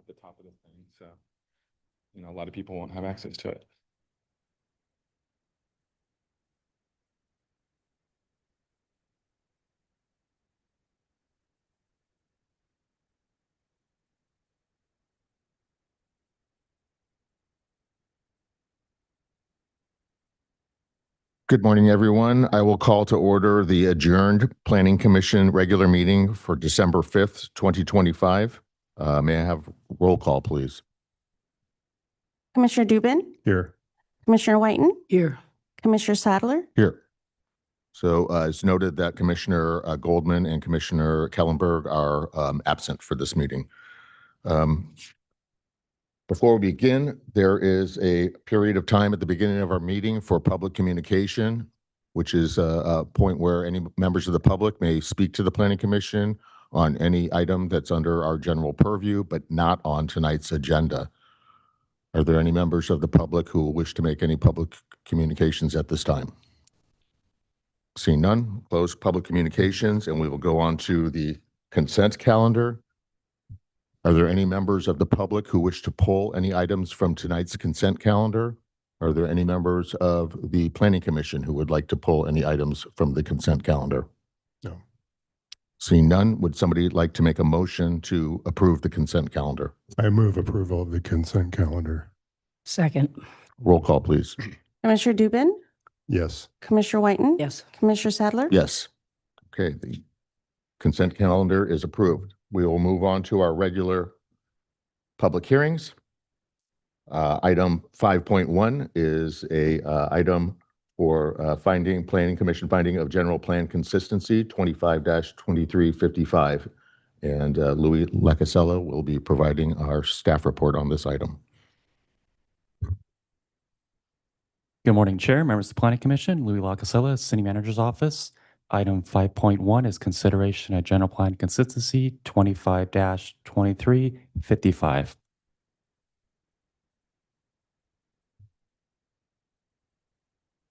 the top of the thing. So, you know, a lot of people won't have access to it. Good morning, everyone. I will call to order the adjourned Planning Commission regular meeting for December 5th, 2025. May I have roll call, please? Commissioner Dubin? Here. Commissioner Whiten? Here. Commissioner Sadler? Here. So it's noted that Commissioner Goldman and Commissioner Kellenberg are absent for this meeting. Before we begin, there is a period of time at the beginning of our meeting for public communication, which is a point where any members of the public may speak to the Planning Commission on any item that's under our general purview, but not on tonight's agenda. Are there any members of the public who wish to make any public communications at this time? Seeing none, close public communications, and we will go on to the consent calendar. Are there any members of the public who wish to pull any items from tonight's consent calendar? Are there any members of the Planning Commission who would like to pull any items from the consent calendar? No. Seeing none, would somebody like to make a motion to approve the consent calendar? I move approval of the consent calendar. Second. Roll call, please. Commissioner Dubin? Yes. Commissioner Whiten? Yes. Commissioner Sadler? Yes. Okay, the consent calendar is approved. We will move on to our regular public hearings. Item 5.1 is a item for Planning Commission finding of general plan consistency 25-2355. And Louis Lacasella will be providing our staff report on this item. Good morning, Chair, members of the Planning Commission. Louis Lacasella, City Manager's Office. Item 5.1 is consideration of general plan consistency 25-2355.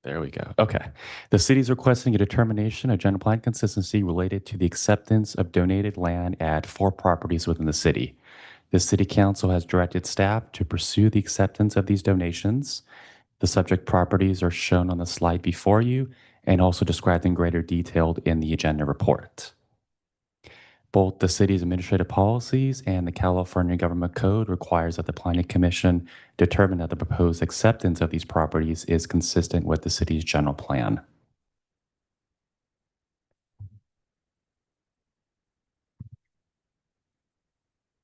There we go. Okay. The city is requesting a determination of general plan consistency related to the acceptance of donated land at 4 properties within the city. The City Council has directed staff to pursue the acceptance of these donations. The subject properties are shown on the slide before you and also described in greater detail in the agenda report. Both the city's administrative policies and the California Government Code requires that the Planning Commission determine that the proposed acceptance of these properties is consistent with the city's general plan.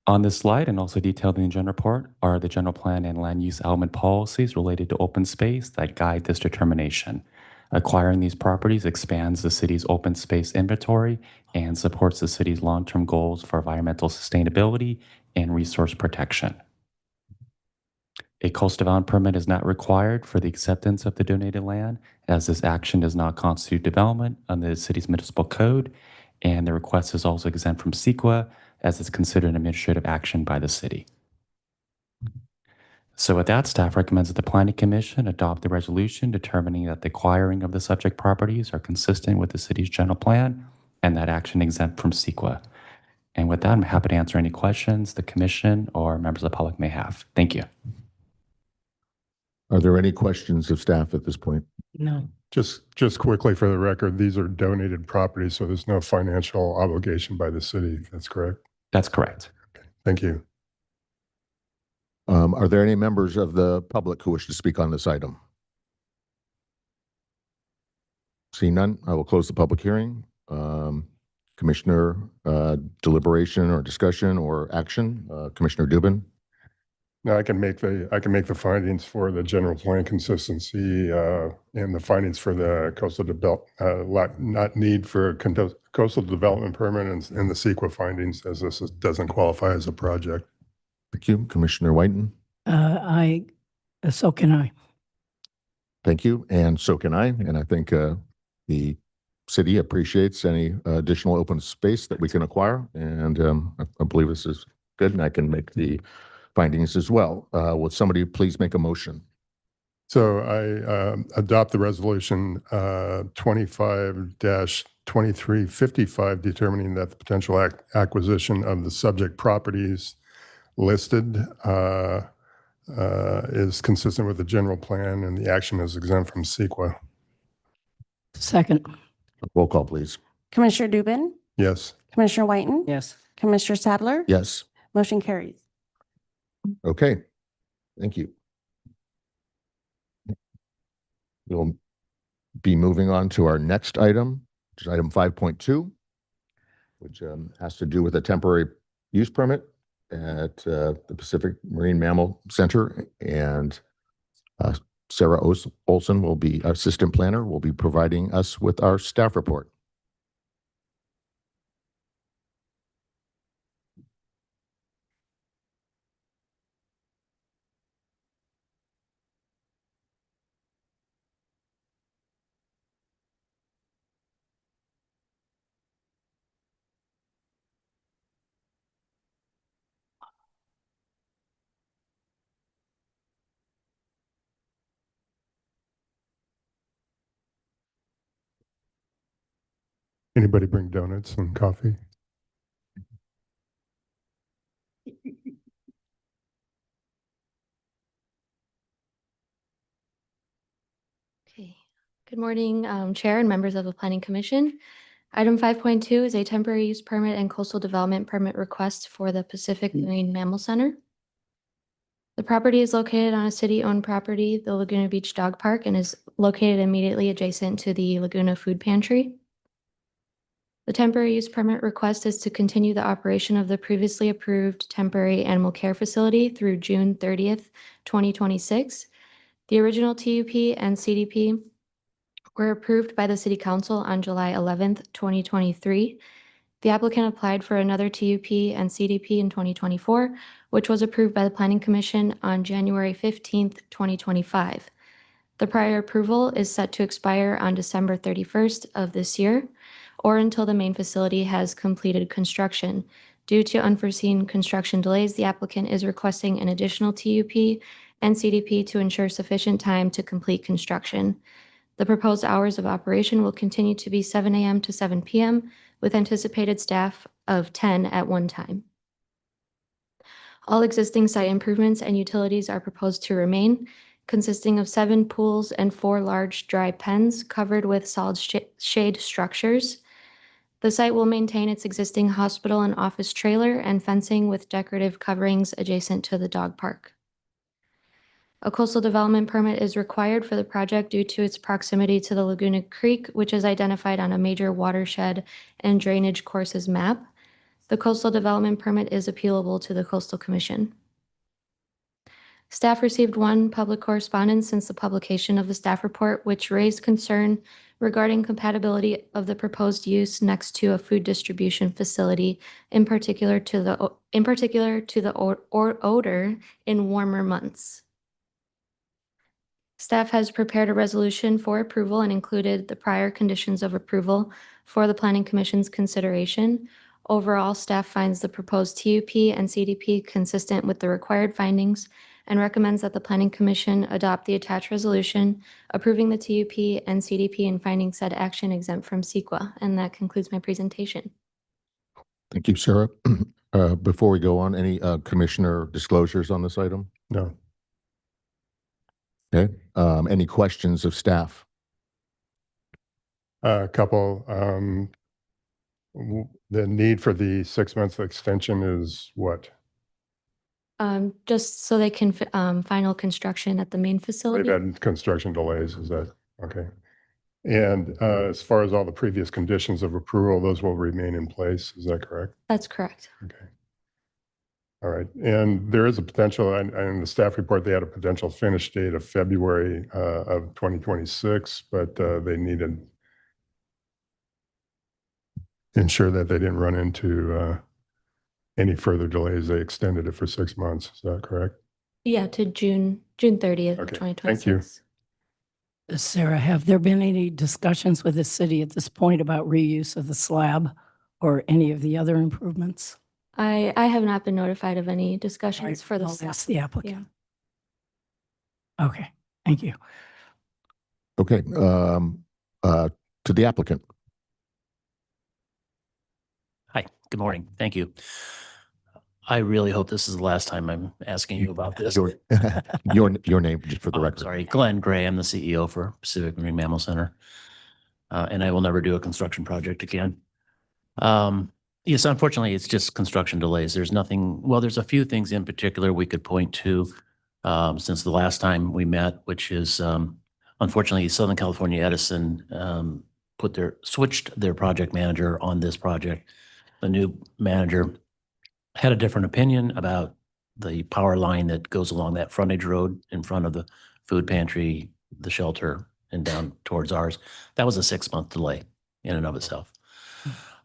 On this slide, and also detailed in the agenda report, are the general plan and land use element policies related to open space that guide this determination. Acquiring these properties expands the city's open space inventory and supports the city's long-term goals for environmental sustainability and resource protection. A coastal development permit is not required for the acceptance of the donated land, as this action does not constitute development under the city's municipal code, and the request is also exempt from CEQA, as it's considered an administrative action by the city. So with that, staff recommends that the Planning Commission adopt the resolution determining that the acquiring of the subject properties are consistent with the city's general plan and that action exempt from CEQA. And with that, I'm happy to answer any questions the commission or members of the public may have. Thank you. Are there any questions of staff at this point? No. Just quickly for the record, these are donated properties, so there's no financial obligation by the city. That's correct? That's correct. Okay. Thank you. Are there any members of the public who wish to speak on this item? Seeing none, I will close the public hearing. Commissioner, deliberation or discussion or action? Commissioner Dubin? Now I can make the findings for the general plan consistency and the findings for the coastal not need for a coastal development permit and the CEQA findings, as this doesn't qualify as a project. Thank you. Commissioner Whiten? So can I. Thank you. And so can I. And I think the city appreciates any additional open space that we can acquire. And I believe this is good, and I can make the findings as well. Would somebody please make a motion? So I adopt the resolution 25-2355, determining that the potential acquisition of the subject properties listed is consistent with the general plan, and the action is exempt from CEQA. Second. Roll call, please. Commissioner Dubin, Yes. Commissioner Whiten, Yes. Commissioner Sadler, Yes. motion carries. Okay. Thank you. We'll be moving on to our next item, which is item 5.2, which has to do with a temporary use permit at the Pacific Marine Mammal Center. And Sarah Olson will be, our assistant planner, will be providing us with our staff report. Anybody bring donuts and coffee? Okay. Good morning, Chair and members of the Planning Commission. Item 5.2 is a temporary use permit and coastal development permit request for the Pacific Marine Mammal Center. The property is located on a city-owned property, the Laguna Beach Dog Park, and is located immediately adjacent to the Laguna Food Pantry. The temporary use permit request is to continue the operation of the previously approved temporary animal care facility through June 30th, 2026. The original TUP and CDP were approved by the City Council on July 11th, 2023. The applicant applied for another TUP and CDP in 2024, which was approved by the Planning Commission on January 15th, 2025. The prior approval is set to expire on December 31st of this year, or until the main facility has completed construction. Due to unforeseen construction delays, the applicant is requesting an additional TUP and CDP to ensure sufficient time to complete construction. The proposed hours of operation will continue to be 7 a.m. to 7 p.m. with anticipated staff of 10 at one time. All existing site improvements and utilities are proposed to remain, consisting of 7 pools and 4 large dry pens covered with solid shade structures. The site will maintain its existing hospital and office trailer and fencing with decorative coverings adjacent to the dog park. A coastal development permit is required for the project due to its proximity to the Laguna Creek, which is identified on a major watershed and drainage courses map. The coastal development permit is appealable to the Coastal Commission. Staff received 1 public correspondence since the publication of the staff report, which raised concern regarding compatibility of the proposed use next to a food distribution facility, in particular to the odor in warmer months. Staff has prepared a resolution for approval and included the prior conditions of approval for the Planning Commission's consideration. Overall, staff finds the proposed TUP and CDP consistent with the required findings and recommends that the Planning Commission adopt the attached resolution approving the TUP and CDP and finding said action exempt from CEQA. And that concludes my presentation. Thank you, Sarah. Before we go on, any commissioner disclosures on this item? No. Okay. Any questions of staff? A couple. The need for the 6-month extension is what? Just so they can final construction at the main They've facility. had construction delays, is that, okay. And as far as all the previous conditions of approval, those will remain in place, is that correct? That's correct. Okay. All right, and there is a potential, and in the staff report, they had a potential finish date of February of 2026, but they needed ensure that they didn't run into any further delays. They extended it for 6 months, is that correct? Yeah, to June 30th, of Okay, 2026. thank you. Sarah, have there been any discussions with the city at this point about reuse of the slab or any of the other improvements? I have not been notified of any All discussions right, for the I'll staff. ask the applicant. Okay, thank you. Okay. To the applicant. Hi, good morning. Thank you. I really hope this is the last time I'm asking you about this. Your name, just for the Oh, I'm record. sorry, Glenn Gray. I'm the CEO for Pacific Marine Mammal Center. And I will never do a construction project again. Yes, unfortunately, it's just construction delays. There's nothing, well, there's a few things in particular we could point to since the last time we met, which is unfortunately, Southern California Edison switched their project manager on this project. The new manager had a different opinion about the power line that goes along that frontage road in front of the food pantry, the shelter, and down towards ours. That was a 6-month delay in and of itself.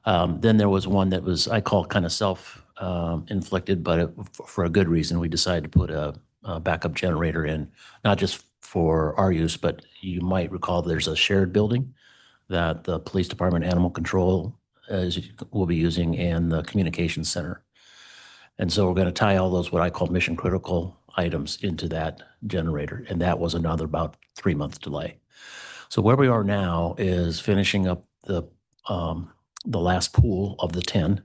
Then there was one that was, I call kind of self-inflicted, but for a good reason. We decided to put a backup generator in, not just for our use, but you might recall there's a shared building that the police department, animal control will be using, and the communications center. And so we're going to tie all those, what I call mission critical items, into that generator. And that was another about 3-month delay. So where we are now is finishing up the last pool of the 10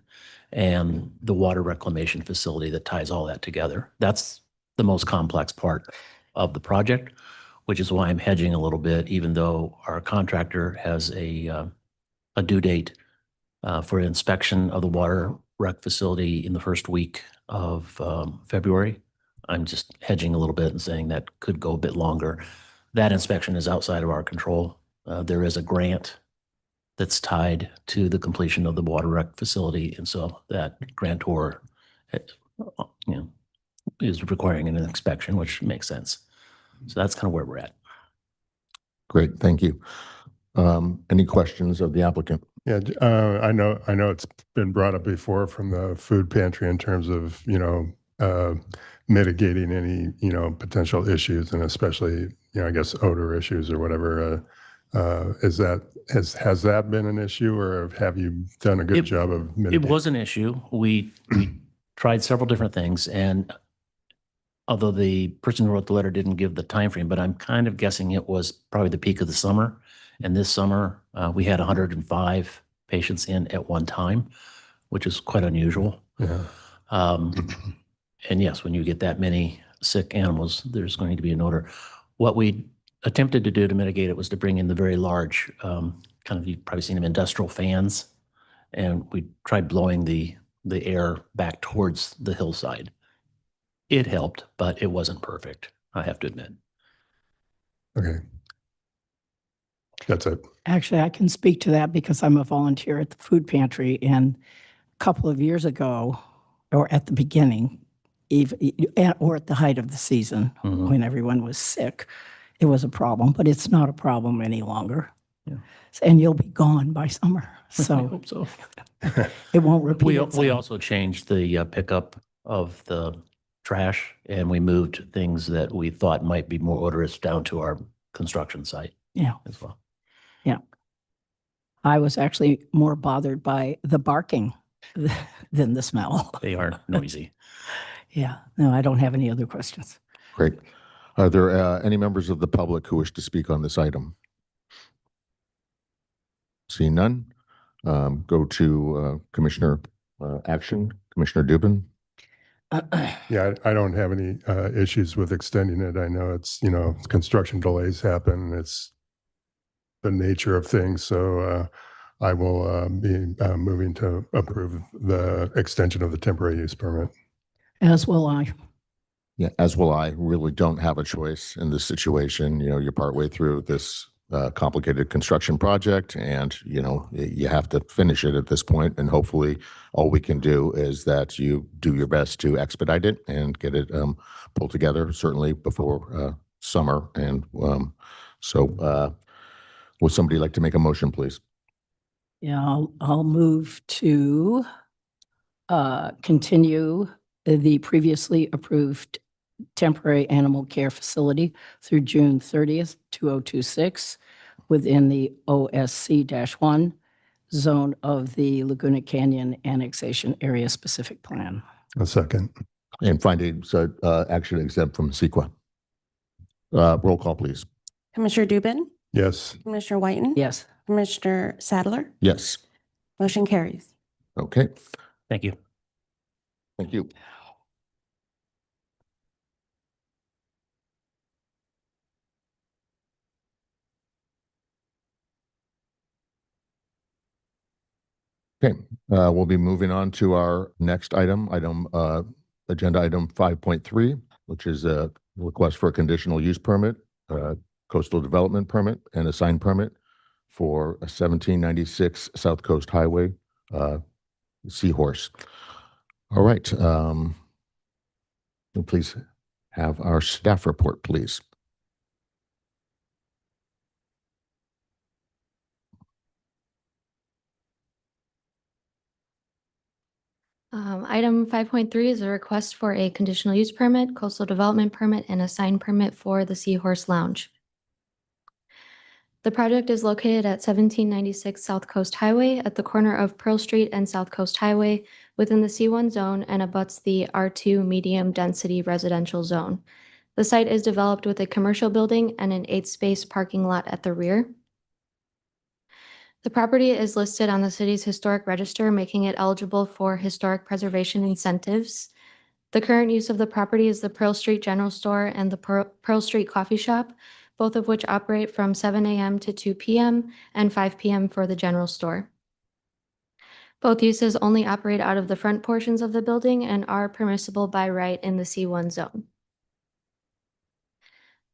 and the water reclamation facility that ties all that together. That's the most complex part of the project, which is why I'm hedging a little bit, even though our contractor has a due date for inspection of the water rec facility in the first week of February. I'm just hedging a little bit and saying that could go a bit longer. That inspection is outside of our control. There is a grant that's tied to the completion of the water rec facility, and so that grantor, is requiring an inspection, which makes sense. So that's kind of where we're at. Great, thank you. Any questions of the applicant? Yeah, I know it's been brought up before from the food pantry in terms of, mitigating any, potential issues, and especially, I guess odor issues or whatever. Has that been an issue, or have you done a good job of It mitigating? was an issue. We tried several different things, and although the person who wrote the letter didn't give the time frame, but I'm kind of guessing it was probably the peak of the summer. And this summer, we had 105 patients in at one time, which is quite unusual. Yeah. And yes, when you get that many sick animals, there's going to be an odor. What we attempted to do to mitigate it was to bring in the very large, you've probably seen them, industrial fans. And we tried blowing the air back towards the hillside. It helped, but it wasn't perfect, I have to admit. Okay. That's it. Actually, I can speak to that because I'm a volunteer at the food pantry, and a couple of years ago, or at the beginning, or at the height of the season, Mhm. when everyone was sick, it was a problem, but it's not a problem any longer. Yeah. And you'll be gone by summer, I so hope so. it won't repeat We itself. also changed the pickup of the trash, and we moved things that we thought might be more odorous down to our construction site Yeah, as well. yeah. I was actually more bothered by the barking than the smell. They are noisy. Yeah, no, I don't have any other questions. Great. Are there any members of the public who wish to speak on this item? Seeing none, go to Commissioner action. Commissioner Dubin. Yeah, I don't have any issues with extending it. I know it's, construction delays happen. It's the nature of things. So I will be moving to approve the extension of the temporary use permit. As will I. Yeah, as will I. Really don't have a choice in this situation. You're partway through this complicated construction project, and you have to finish it at this point. And hopefully, all we can do is that you do your best to expedite it and get it pulled together. Certainly before summer. And so, would somebody like to make a motion, please? Yeah, I'll move to continue the previously approved temporary animal care facility through June 30th, 2026, within the OSC-1 zone of the Laguna Canyon Annexation Area Specific Plan. A second. And findings action exempt from CEQA. Roll call, please. Commissioner Dubin, Yes. Commissioner Whiten. Yes. Commissioner Sadler. Yes. Motion carries. Okay. Thank you. Thank you. Okay, we'll be moving on to our next item, agenda item 5.3, which is a request for a conditional use permit, coastal development permit, and a sign permit for a 1796 South Coast Highway, Seahorse. All right, please have our staff report, please. Item 5.3 is a request for a conditional use permit, coastal development permit, and a sign permit for the Seahorse Lounge. The project is located at 1796 South Coast Highway at the corner of Pearl Street and South Coast Highway within the C1 zone and abuts the R2 medium density residential zone. The site is developed with a commercial building and an 8-space parking lot at the rear. The property is listed on the city's historic register, making it eligible for historic preservation incentives. The current use of the property is the Pearl Street General Store and the Pearl Street Coffee Shop, both of which operate from 7 a.m. to 2 p.m. and 5 p.m. for the general store. Both uses only operate out of the front portions of the building and are permissible by right in the C1 zone.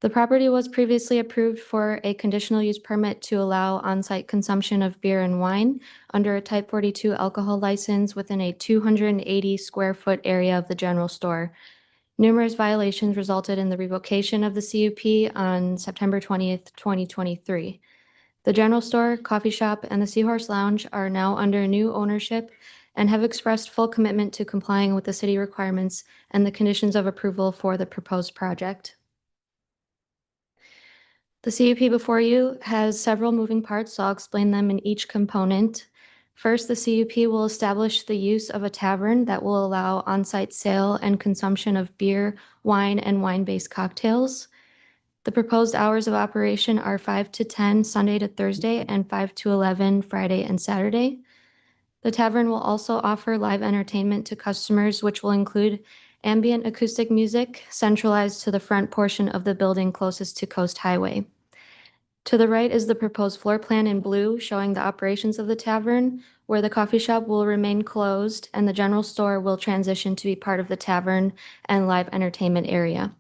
The property was previously approved for a conditional use permit to allow on-site consumption of beer and wine under a Type 42 alcohol license within a 280 square foot area of the general store. Numerous violations resulted in the revocation of the CUP on September 20th, 2023. The general store, coffee shop, and the Seahorse Lounge are now under new ownership and have expressed full commitment to complying with the city requirements and the conditions of approval for the proposed project. The CUP before you has several moving parts, so I'll explain them in each component. First, the CUP will establish the use of a tavern that will allow on-site sale and consumption of beer, wine, and wine-based cocktails. The proposed hours of operation are 5 to 10 Sunday to Thursday and 5 to 11 Friday and Saturday. The tavern will also offer live entertainment to customers, which will include ambient acoustic music centralized to the front portion of the building closest to Coast Highway. To the right is the proposed floor plan in blue showing the operations of the tavern, where the coffee shop will remain closed and the general store will transition to be part of the tavern and live entertainment area.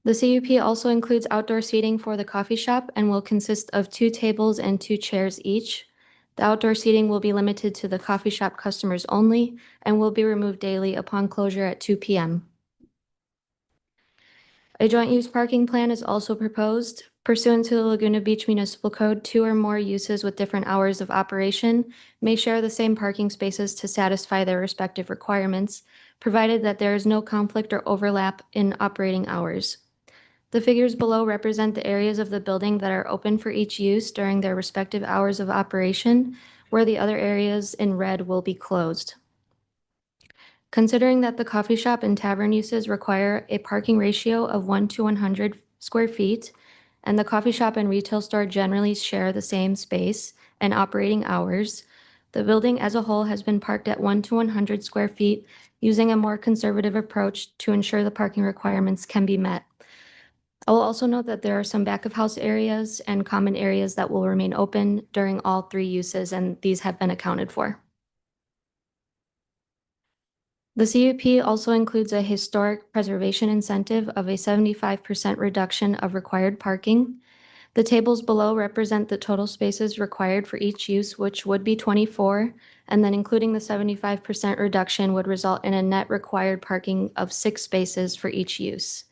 The CUP also includes outdoor seating for the coffee shop and will consist of 2 tables and 2 chairs each. The outdoor seating will be limited to the coffee shop customers only and will be removed daily upon closure at 2 p.m. A joint use parking plan is also proposed. Pursuant to the Laguna Beach Municipal Code, 2 or more uses with different hours of operation may share the same parking spaces to satisfy their respective requirements, provided that there is no conflict or overlap in operating hours. The figures below represent the areas of the building that are open for each use during their respective hours of operation, where the other areas in red will be closed. Considering that the coffee shop and tavern uses require a parking ratio of 1 to 100 square feet, and the coffee shop and retail store generally share the same space and operating hours, the building as a whole has been parked at 1 to 100 square feet using a more conservative approach to ensure the parking requirements can be met. I will also note that there are some back-of-house areas and common areas that will remain open during all 3 uses, and these have been accounted for. The CUP also includes a historic preservation incentive of a 75% reduction of required parking. The tables below represent the total spaces required for each use, which would be 24, and then including the 75% reduction would result in a net required parking of 6 spaces for each use.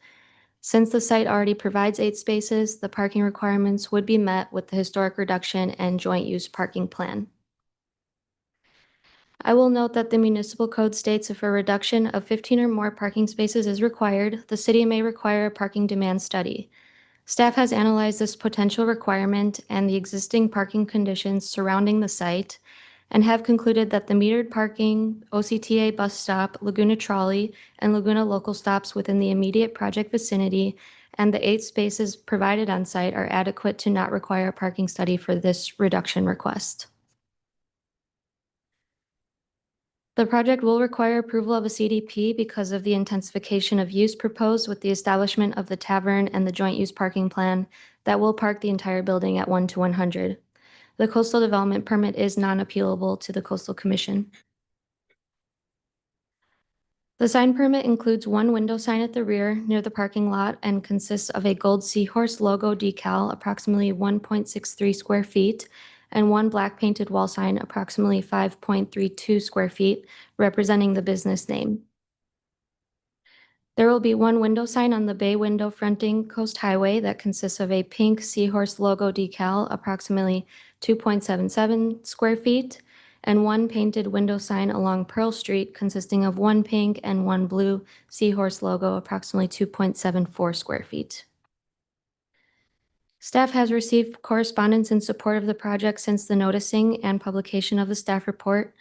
Since the site already provides 8 spaces, the parking requirements would be met with the historic reduction and joint use parking plan. I will note that the municipal code states if a reduction of 15 or more parking spaces is required, the city may require a parking demand study. Staff has analyzed this potential requirement and the existing parking conditions surrounding the site and have concluded that the metered parking, OCTA bus stop, Laguna Trolley, and Laguna local stops within the immediate project vicinity and the 8 spaces provided on site are adequate to not require a parking study for this reduction request. The project will require approval of a CDP because of the intensification of use proposed with the establishment of the tavern and the joint use parking plan that will park the entire building at 1 to 100. The coastal development permit is non-appealable to the Coastal Commission. The sign permit includes one window sign at the rear near the parking lot and consists of a gold seahorse logo decal approximately 1.63 square feet and one black painted wall sign approximately 5.32 square feet representing the business name. There will be one window sign on the bay window fronting Coast Highway that consists of a pink seahorse logo decal approximately 2.77 square feet and one painted window sign along Pearl Street consisting of one pink and one blue seahorse logo approximately 2.74 square feet. Staff has received correspondence in support of the project since the noticing and publication of the staff report.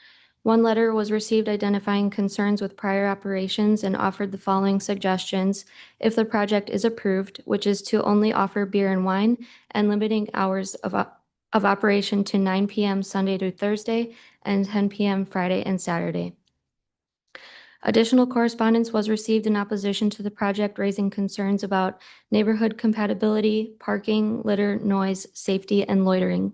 One letter was received identifying concerns with prior operations and offered the following suggestions if the project is approved, which is to only offer beer and wine and limiting hours of operation to 9 p.m. Sunday through Thursday and 10 p.m. Friday and Saturday. Additional correspondence was received in opposition to the project, raising concerns about neighborhood compatibility, parking, litter, noise, safety, and loitering.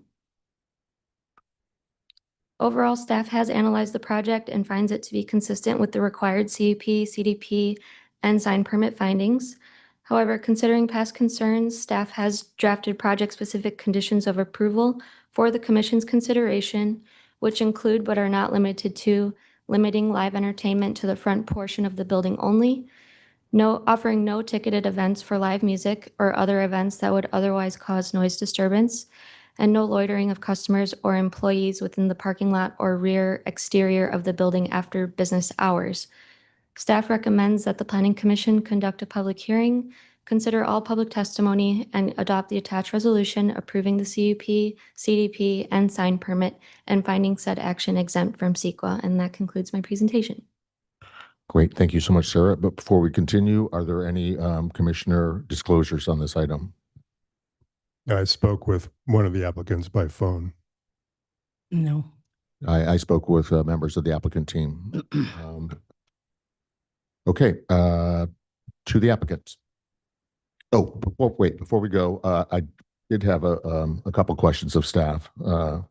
Overall, staff has analyzed the project and finds it to be consistent with the required CUP, CDP, and sign permit findings. However, considering past concerns, staff has drafted project-specific conditions of approval for the Commission's consideration, which include but are not limited to limiting live entertainment to the front portion of the building only, offering no ticketed events for live music or other events that would otherwise cause noise disturbance, and no loitering of customers or employees within the parking lot or rear exterior of the building after business hours. Staff recommends that the Planning Commission conduct a public hearing, consider all public testimony, and adopt the attached resolution approving the CUP, CDP, and sign permit and finding said action exempt from CEQA. And that concludes my presentation. Great. Thank you so much, Sarah. But before we continue, are there any commissioner disclosures on this item? I spoke with one of the applicants by phone. No. I spoke with members of the applicant team. Okay, to the applicants. Oh, before we go, I did have a couple questions of staff. Under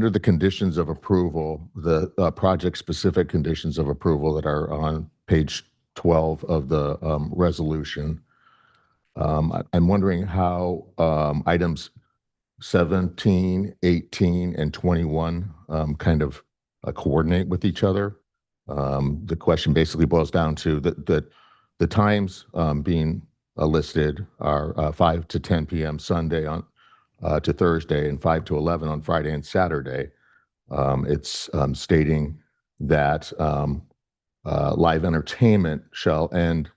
the conditions of approval, the project-specific conditions of approval that are on page 12 of the resolution, I'm wondering how items 17, 18, and 21 kind of coordinate with each other. The question basically boils down to the times being listed are 5 to 10 p.m. Sunday on to Thursday and 5 to 11 on Friday and Saturday. It's stating that live entertainment shall end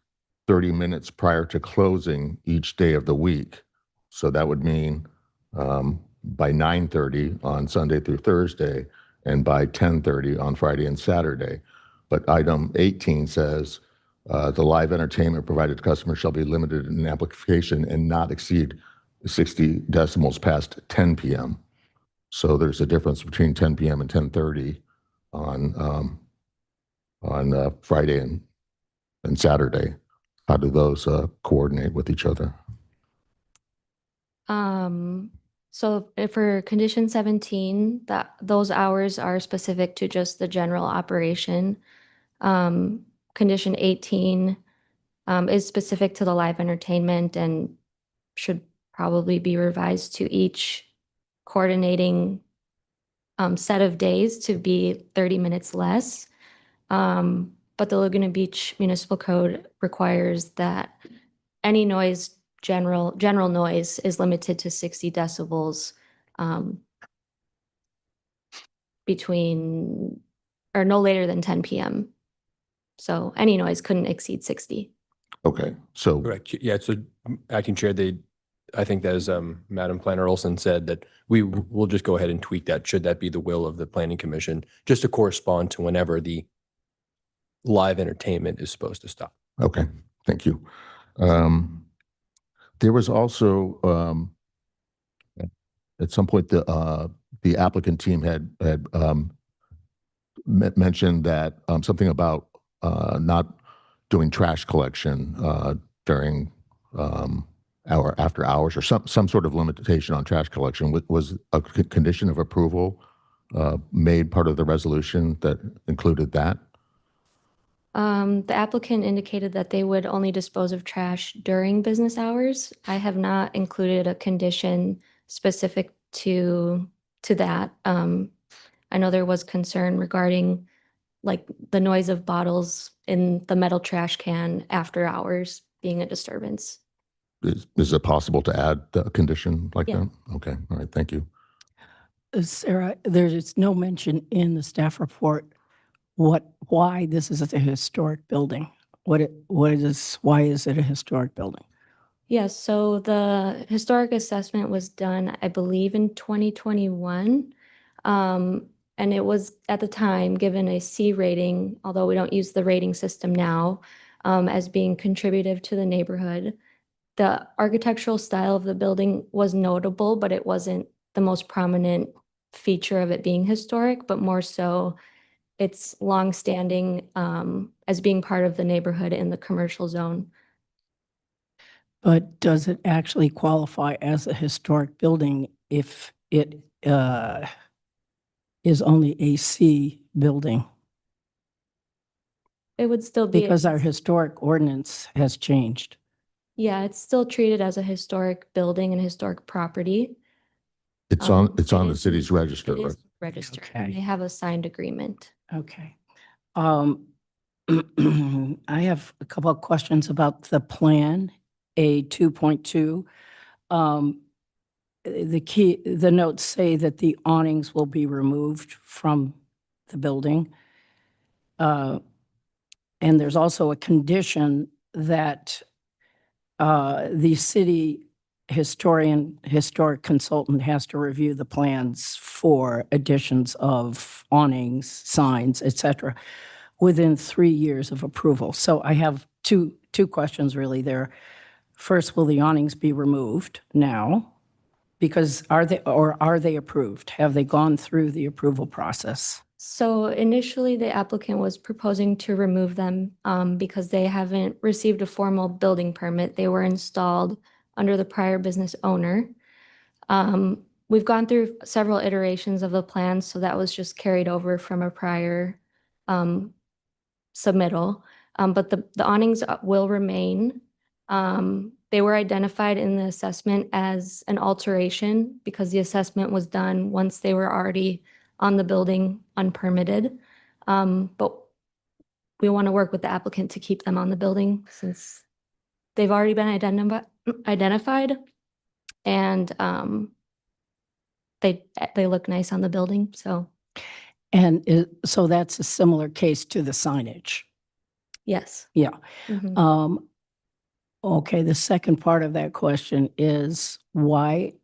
30 minutes prior to closing each day of the week. So that would mean by 9:30 on Sunday through Thursday and by 10:30 on Friday and Saturday. But item 18 says the live entertainment provided to customers shall be limited in amplification and not exceed 60 decibels past 10 p.m. So there's a difference between 10 p.m. and 10:30 on Friday and Saturday. How do those coordinate with each other? So for condition 17, those hours are specific to just the general operation. Condition 18 is specific to the live entertainment and should probably be revised to each coordinating set of days to be 30 minutes less. But the Laguna Beach Municipal Code requires that any noise, general noise, is limited to 60 decibels between or no later than 10 p.m. So any noise couldn't exceed 60. Okay, so Correct. Yeah, so Acting Chair, I think that as Madam Planner Olson said, that we will just go ahead and tweak that, should that be the will of the Planning Commission, just to correspond to whenever the live entertainment is supposed to stop. okay, thank you. There was also at some point the the applicant team had mentioned that something about not doing trash collection during after hours, or some sort of limitation on trash collection. Was a condition of approval made part of the resolution that included that? The applicant indicated that they would only dispose of trash during business hours. I have not included a condition specific to that. I know there was concern regarding like the noise of bottles in the metal trash can after hours being a disturbance. Is it possible to add a condition like Yeah. that? Okay, all right, thank you. Sarah, there's no mention in the staff report why this is a historic building. Why is it a historic building? Yes, so the historic assessment was done, I believe, in 2021. And it was at the time given a C rating, although we don't use the rating system now, as being contributive to the neighborhood. The architectural style of the building was notable, but it wasn't the most prominent feature of it being historic, but more so it's longstanding as being part of the neighborhood in the commercial zone. But does it actually qualify as a historic building if it is only a C building? It would still be. Because our historic ordinance has changed. Yeah, it's still treated as a historic building and historic property. It's on It the is- city's register, It right? is registered. Okay. They have a signed agreement. Okay. I have a couple of questions about the plan, A 2.2. The notes say that the awnings will be removed from the building. And there's also a condition that the city historic consultant has to review the plans for additions of awnings, signs, et cetera, within 3 years of approval. So I have two questions really there. First, will the awnings be removed now? Because are they approved? Have they gone through the approval process? So initially, the applicant was proposing to remove them because they haven't received a formal building permit. They were installed under the prior business owner. We've gone through several iterations of the plan, so that was just carried over from a prior submittal. But the awnings will remain. They were identified in the assessment as an alteration because the assessment was done once they were already on the building unpermitted. But we want to work with the applicant to keep them on the building since they've already been identified and they look nice on the building, so And so that's a similar case to the signage. yes. Yeah. Mhm. Okay, the second part of that question is why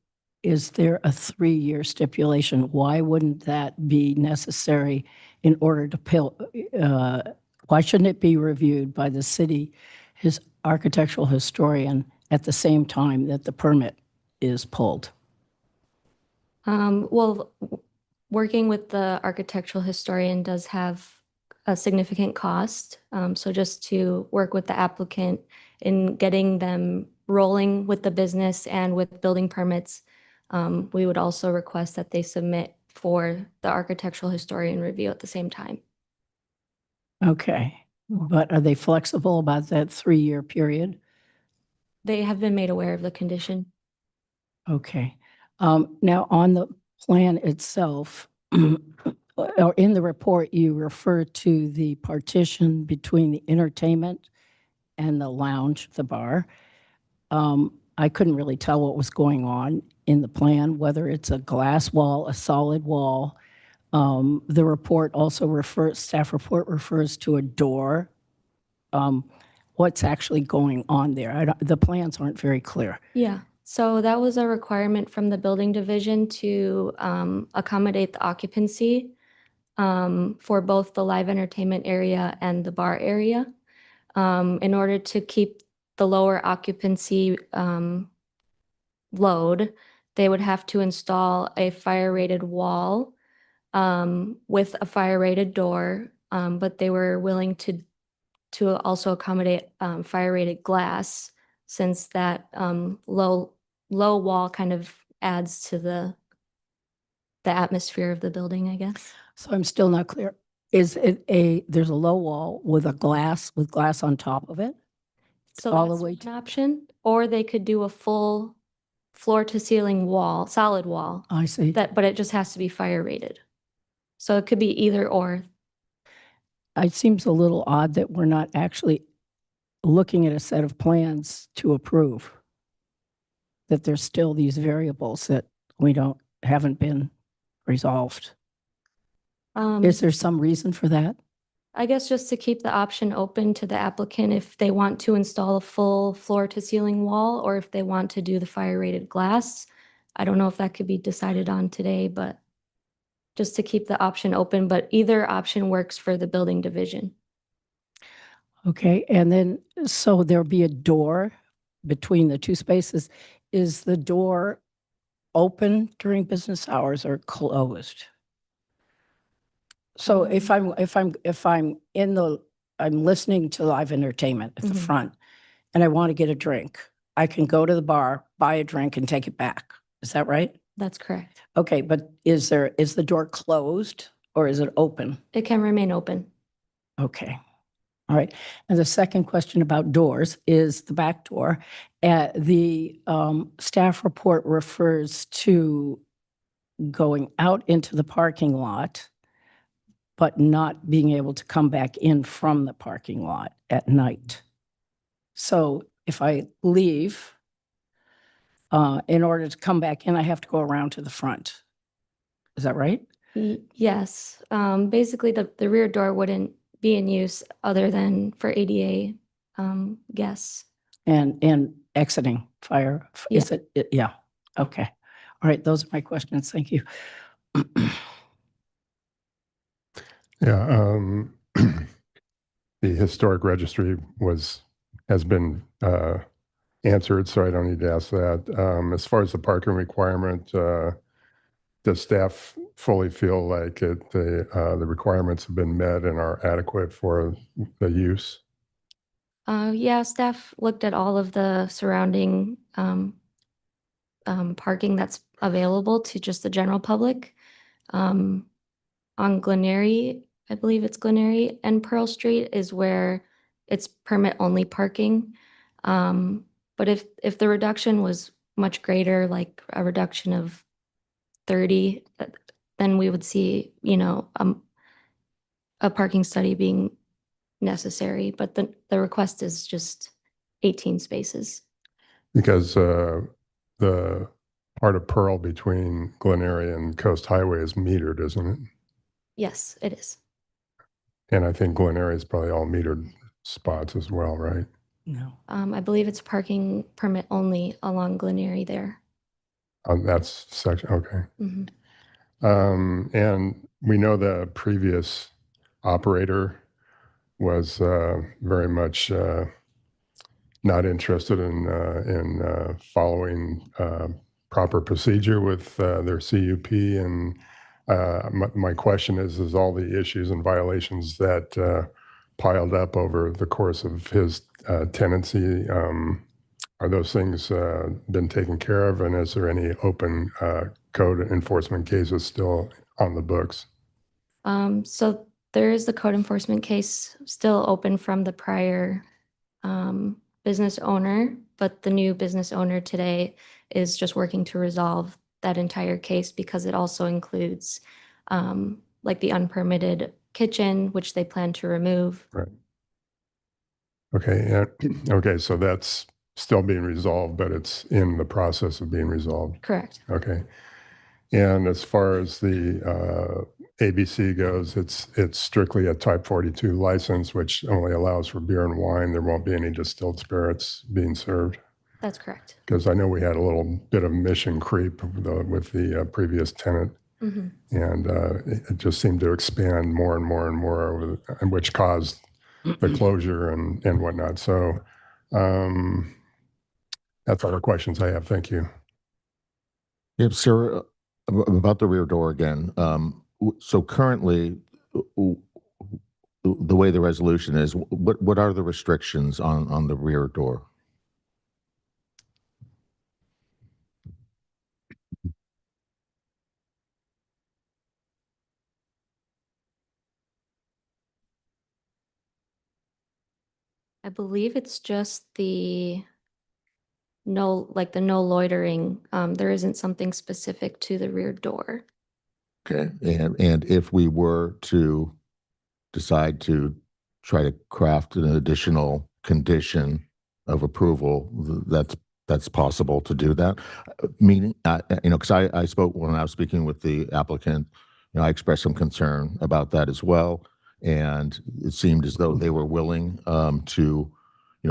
is there a 3-year stipulation? Why wouldn't that be necessary in order to why shouldn't it be reviewed by the city, his architectural historian at the same time that the permit is pulled? Well, working with the architectural historian does have a significant cost. So just to work with the applicant in getting them rolling with the business and with building permits, we would also request that they submit for the architectural historian review at the same time. Okay, but are they flexible about that 3-year period? They have been made aware of the condition. Okay. Now, on the plan itself, or in the report, you refer to the partition between the entertainment and the lounge, the bar. I couldn't really tell what was going on in the plan, whether it's a glass wall, a solid wall. The report also staff report refers to a door. What's actually going on there? The plans aren't very clear. Yeah, so that was a requirement from the building division to accommodate the occupancy for both the live entertainment area and the bar area. In order to keep the lower occupancy load, they would have to install a fire-rated wall with a fire-rated door, but they were willing to also accommodate fire-rated glass, since that low wall kind of adds to the atmosphere of the building, I guess. So I'm still not clear. Is it there's a low wall with glass on top of it? So All the that's way one to- option, or they could do a full floor-to-ceiling wall, solid wall, I see. but it just has to be fire-rated. So it could be either or. It seems a little odd that we're not actually looking at a set of plans to approve. That there's still these variables that haven't been resolved. Is there some reason for that? I guess just to keep the option open to the applicant if they want to install a full floor-to-ceiling wall, or if they want to do the fire-rated glass. I don't know if that could be decided on today, but just to keep the option open, but either option works for the building division. Okay, and then, so there'll be a door between the two spaces. Is the door open during business hours or closed? So if I'm I'm listening to live entertainment at the Mhm. front and I want to get a drink, I can go to the bar, buy a drink and take it back. Is that right? That's correct. Okay, but is the door closed or is it open? It can remain open. Okay. All right. And the second question about doors is the back door. The staff report refers to going out into the parking lot, but not being able to come back in from the parking lot at night. So if I leave, in order to come back in, I have to go around to the front. Is that right? Yes. Basically, the rear door wouldn't be in use other than for ADA guests. And exiting fire, is it? Yeah. Okay. All right. Those are my questions. Thank you. Yeah, the historic registry has been answered, so I don't need to ask that. As far as the parking requirement, does staff fully feel like the requirements have been met and are adequate for the use? Yeah, staff looked at all of the surrounding parking that's available to just the general public. On Glenary, I believe it's Glenary and Pearl Street is where it's permit-only parking. But if the reduction was much greater, like a reduction of 30, then we would see, a parking study being necessary. But the request is just 18 spaces. Because the part of Pearl between Glenary and Coast Highway is metered, isn't it? Yes, it is. And I think Glenary is probably all metered spots as well, right? No. I believe it's parking permit only along Glenary there. That's section, okay. Mhm. And we know the previous operator was very much not interested in following proper procedure with their CUP. And my question is all the issues and violations that piled up over the course of his tenancy, are those things been taken care of? And is there any open code enforcement cases still on the books? So there is the code enforcement case still open from the prior business owner, but the new business owner today is just working to resolve that entire case because it also includes like the unpermitted kitchen, which they plan to remove. Right. Okay. Okay. So that's still being resolved, but it's in the process of being resolved. Correct. Okay. And as far as the ABC goes, it's strictly a type 42 license, which only allows for beer and wine. There won't be any distilled spirits being served. That's correct. Because I know we had a little bit of mission creep with the previous tenant, Mhm. and it just seemed to expand more and more and more, which caused the closure and whatnot. So that's all the questions I have. Thank you. Yep, sir, about the rear door again. So currently, the way the resolution is, what are the restrictions on the rear door? I believe it's just the no loitering. There isn't something specific to the rear door. Okay, and if we were to decide to try to craft an additional condition of approval, that's possible to do that. Meaning, because I spoke when I was speaking with the applicant, I expressed some concern about that as well, and it seemed as though they were willing to,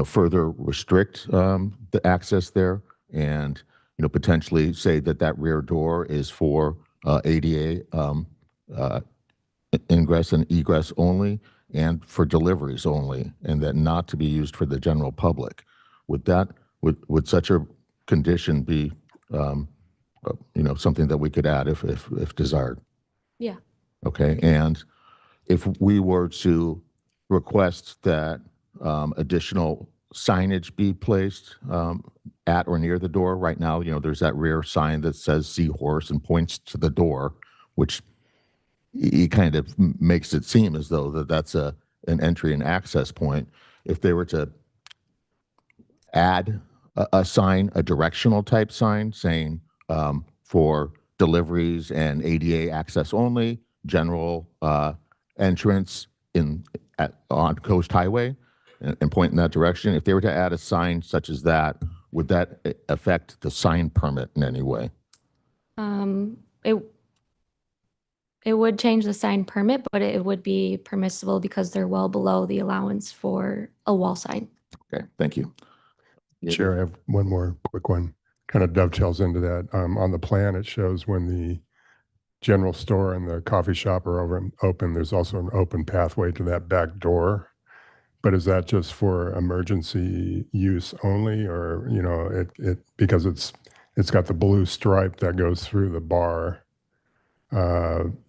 further restrict the access there, and potentially say that that rear door is for ADA ingress and egress only, and for deliveries only, and that not to be used for the general public. Would such a condition be, something that we could add if desired? Yeah. Okay, and if we were to request that additional signage be placed at or near the door, right now, there's that rear sign that says seahorse and points to the door, which it kind of makes it seem as though that's an entry and access point. If they were to add a sign, a directional type sign saying for deliveries and ADA access only, general entrance on Coast Highway, and point in that direction, if they were to add a sign such as that, would that affect the sign permit in any way? It would change the sign permit, but it would be permissible because they're well below the allowance for a wall sign. Okay, thank you. Chair, I have one more quick one. Kind of dovetails into that. On the plan, it shows when the general store and the coffee shop are open, there's also an open pathway to that back door. But is that just for emergency use only, or, because it's got the blue stripe that goes through the bar,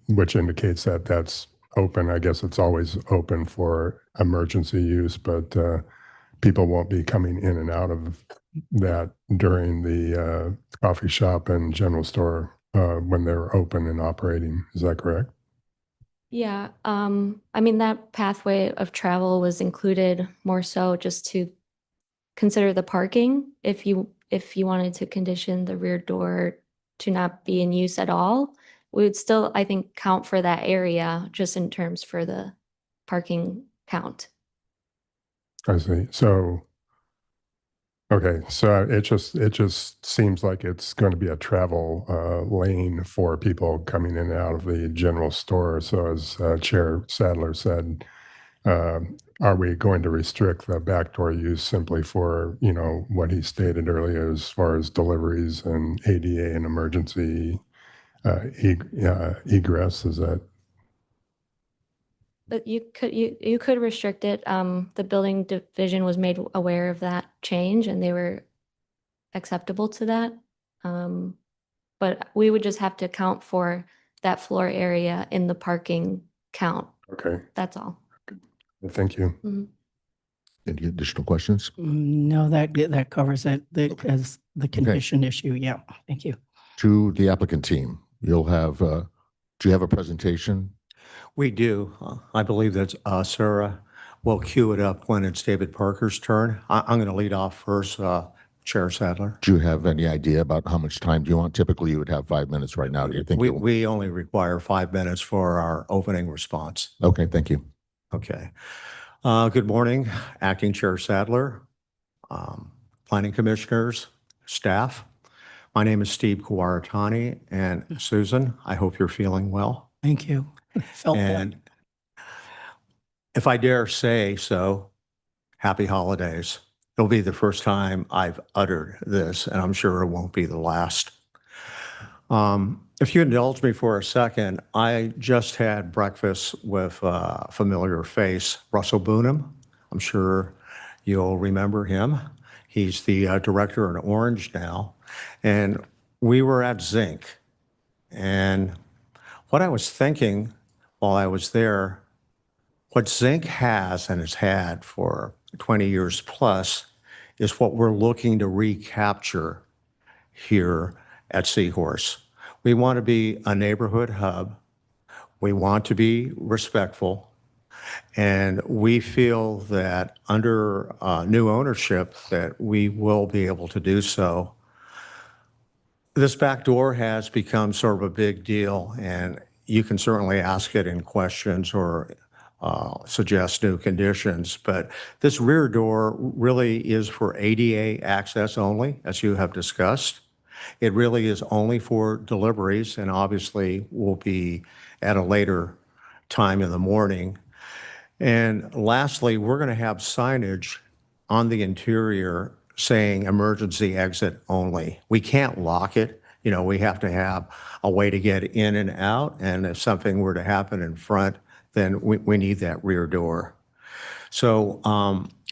which indicates that that's open. I guess it's always open for emergency use, but people won't be coming in and out of that during the coffee shop and general store when they're open and operating. Is that correct? Yeah, I mean, that pathway of travel was included more so just to consider the parking. If you wanted to condition the rear door to not be in use at all, we would still, I think, count for that area just in terms for the parking count. I see. So, okay, so it just seems like it's going to be a travel lane for people coming in and out of the general store. So as Chair Sadler said, are we going to restrict the backdoor use simply for, what he stated earlier as far as deliveries and ADA and emergency egress? Is that? But you could restrict it. The building division was made aware of that change and they were acceptable to that. But we would just have to account for that floor area in the parking count. Okay, That's all. thank you. Mhm. Any additional questions? No, that covers it, as the condition issue. Yeah, thank you. To the applicant team, you'll have, do you have a presentation? We do. I believe that Sarah will cue it up when it's David Parker's turn. I'm going to lead off first, Chair Sadler. Do you have any idea about how much time do you want? Typically, you would have 5 minutes right now. Do you think? We only require 5 minutes for our opening response. Okay, thank you. Okay. Good morning, Acting Chair Sadler, Planning Commissioners, staff. My name is Steve Kuwaratani, and Susan, I hope you're feeling well. Thank you. Felt that. And if I dare say so, happy holidays. It'll be the first time I've uttered this, and I'm sure it won't be the last. If you indulge me for a second, I just had breakfast with a familiar face, Russell Boonham. I'm sure you'll remember him. He's the director in Orange now. And we were at Zinc. And what I was thinking while I was there, what Zinc has and has had for 20 years plus is what we're looking to recapture here at Seahorse. We want to be a neighborhood hub. We want to be respectful. And we feel that under new ownership that we will be able to do so. This back door has become sort of a big deal, and you can certainly ask it in questions or suggest new conditions. But this rear door really is for ADA access only, as you have discussed. It really is only for deliveries and obviously will be at a later time in the morning. And lastly, we're going to have signage on the interior saying emergency exit only. We can't lock it. You know, we have to have a way to get in and out. And if something were to happen in front, then we need that rear door. So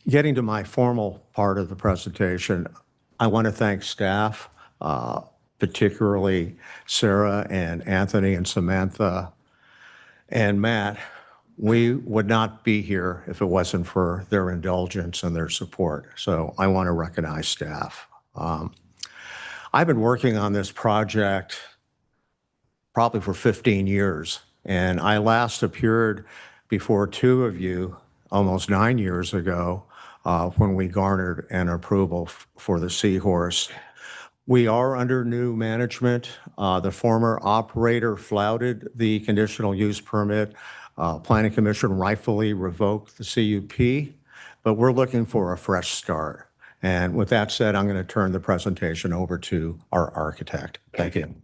getting to my formal part of the presentation, I want to thank staff, particularly Sarah and Anthony and Samantha and Matt. We would not be here if it wasn't for their indulgence and their support. So I want to recognize staff. I've been working on this project probably for 15 years, and I last appeared before two of you almost 9 years ago when we garnered an approval for the Seahorse. We are under new management. The former operator flouted the conditional use permit. Planning Commission rightfully revoked the CUP, but we're looking for a fresh start. And with that said, I'm going to turn the presentation over to our architect. Thank you.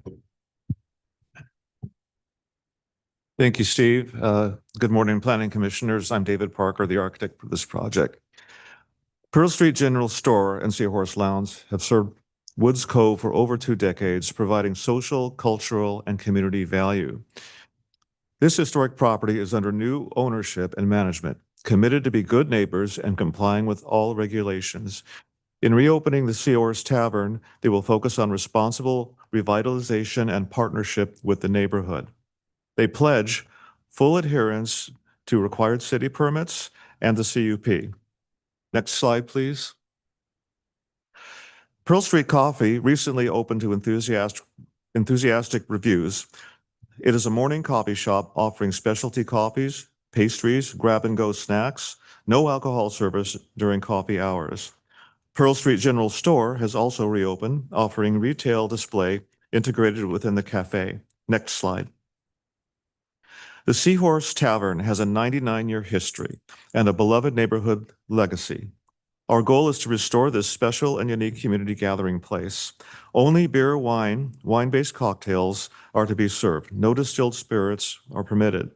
Thank you, Steve. Good morning, Planning Commissioners. I'm David Parker, the architect for this project. Pearl Street General Store and Seahorse Lounge have served Woods Cove for over 2 decades, providing social, cultural, and community value. This historic property is under new ownership and management, committed to be good neighbors and complying with all regulations. In reopening the Seahorse Tavern, they will focus on responsible revitalization and partnership with the neighborhood. They pledge full adherence to required city permits and the CUP. Next slide, please. Pearl Street Coffee recently opened to enthusiastic reviews. It is a morning coffee shop offering specialty coffees, pastries, grab-and-go snacks, no alcohol service during coffee hours. Pearl Street General Store has also reopened, offering retail display integrated within the cafe. Next slide. The Seahorse Tavern has a 99-year history and a beloved neighborhood legacy. Our goal is to restore this special and unique community gathering place. Only beer, wine-based cocktails are to be served. No distilled spirits are permitted.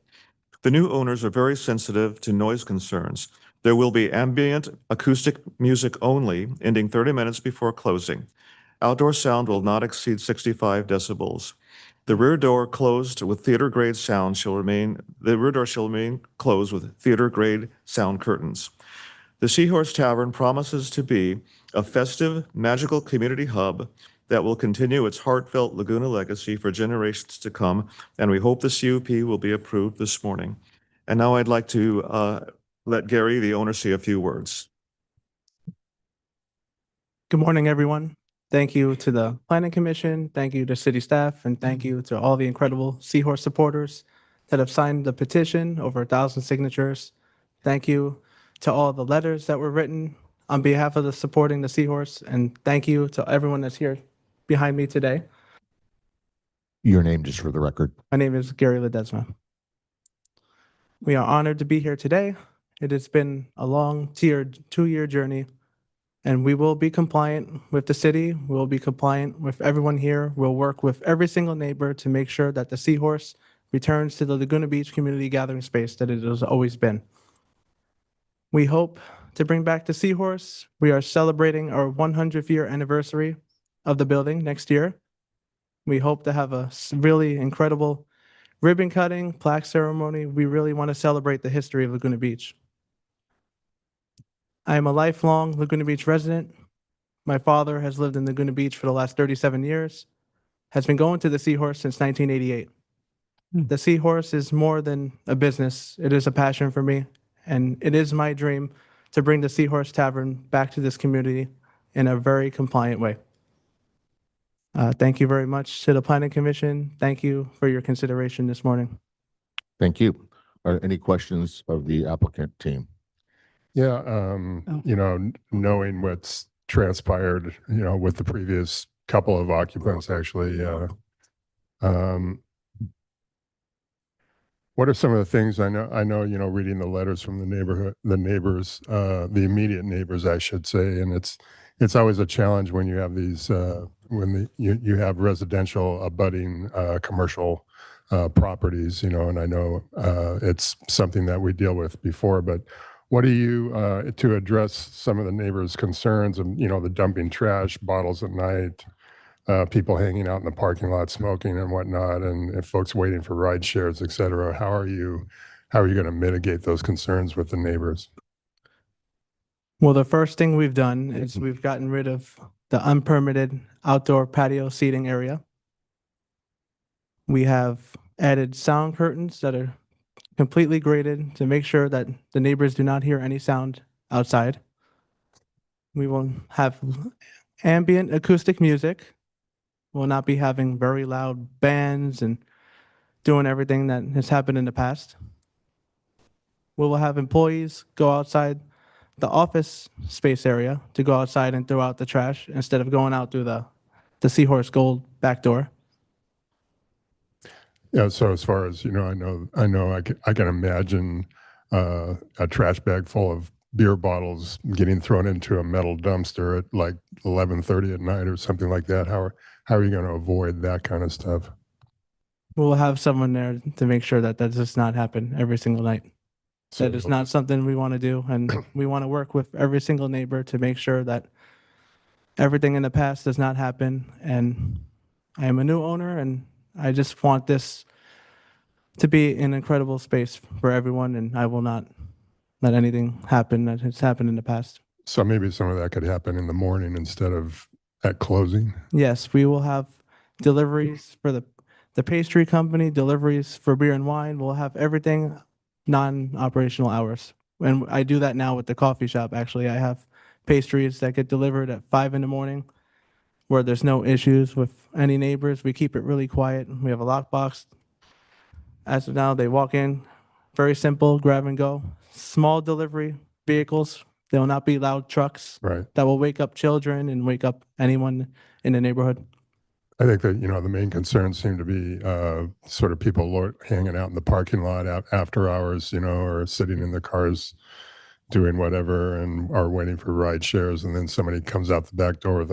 The new owners are very sensitive to noise concerns. There will be ambient acoustic music only, ending 30 minutes before closing. Outdoor sound will not exceed 65 decibels. The rear door closed with theater-grade sound shall remain closed with theater-grade sound curtains. The Seahorse Tavern promises to be a festive, magical community hub that will continue its heartfelt Laguna legacy for generations to come, and we hope the CUP will be approved this morning. And now I'd like to let Gary, the owner, say a few words. Good morning, everyone. Thank you to the Planning Commission, thank you to city staff, and thank you to all the incredible Seahorse supporters that have signed the petition, over 1,000 signatures. Thank you to all the letters that were written on behalf of the supporting the Seahorse, and thank you to everyone that's here behind me today. Your name, just for the record. My name is Gary Ledesma. We are honored to be here today. It has been a long 2-year journey, and we will be compliant with the city. We will be compliant with everyone here. We'll work with every single neighbor to make sure that the Seahorse returns to the Laguna Beach community gathering space that it has always been. We hope to bring back the Seahorse. We are celebrating our 100th year anniversary of the building next year. We hope to have a really incredible ribbon cutting, plaque ceremony. We really want to celebrate the history of Laguna Beach. I am a lifelong Laguna Beach resident. My father has lived in Laguna Beach for the last 37 years. has been going to the Seahorse since 1988. The Seahorse is more than a business. It is a passion for me, and it is my dream to bring the Seahorse Tavern back to this community in a very compliant way. Thank you very much to the Planning Commission. Thank you for your consideration this morning. Thank you. Are any questions of the applicant team? Yeah, knowing what's transpired, with the previous couple of occupants, actually, what are some of the things I know, reading the letters from the neighbors, the immediate neighbors, I should say, and it's always a challenge when you have these, you have residential abutting, commercial, properties, and I know, it's something that we deal with before, but what do you, to address some of the neighbors' concerns of, the dumping trash, bottles at night, people hanging out in the parking lot smoking and whatnot, and folks waiting for ride shares, et cetera. How are you going to mitigate those concerns with the neighbors? Well, the first thing we've done is we've gotten rid of the unpermitted outdoor patio seating area. We have added sound curtains that are completely graded to make sure that the neighbors do not hear any sound outside. We will have ambient acoustic music. We'll not be having very loud bands and doing everything that has happened in the past. We will have employees go outside the office space area to go outside and throw out the trash instead of going out through the Seahorse Gold back door. Yeah, so as far as, I can imagine a trash bag full of beer bottles getting thrown into a metal dumpster at like 11:30 at night or something like that. How are you going to avoid that kind of stuff? We'll have someone there to make sure that that does not happen every single night. That is not something we want to do, and we want to work with every single neighbor to make sure that everything in the past does not happen. And I am a new owner, and I just want this to be an incredible space for everyone, and I will not let anything happen that has happened in the past. So maybe some of that could happen in the morning instead of at closing. Yes, we will have deliveries for the pastry company, deliveries for beer and wine. We'll have everything non-operational hours. And I do that now with the coffee shop, actually. I have pastries that get delivered at 5 in the morning where there's no issues with any neighbors. We keep it really quiet. We have a lockbox. As of now, they walk in, very simple, grab and go. Small delivery vehicles. They will not be loud trucks Right. that will wake up children and wake up anyone in the neighborhood. I think that, the main concerns seem to be sort of people hanging out in the parking lot after hours, or sitting in the cars doing whatever and are waiting for ride shares. And then somebody comes out the back door with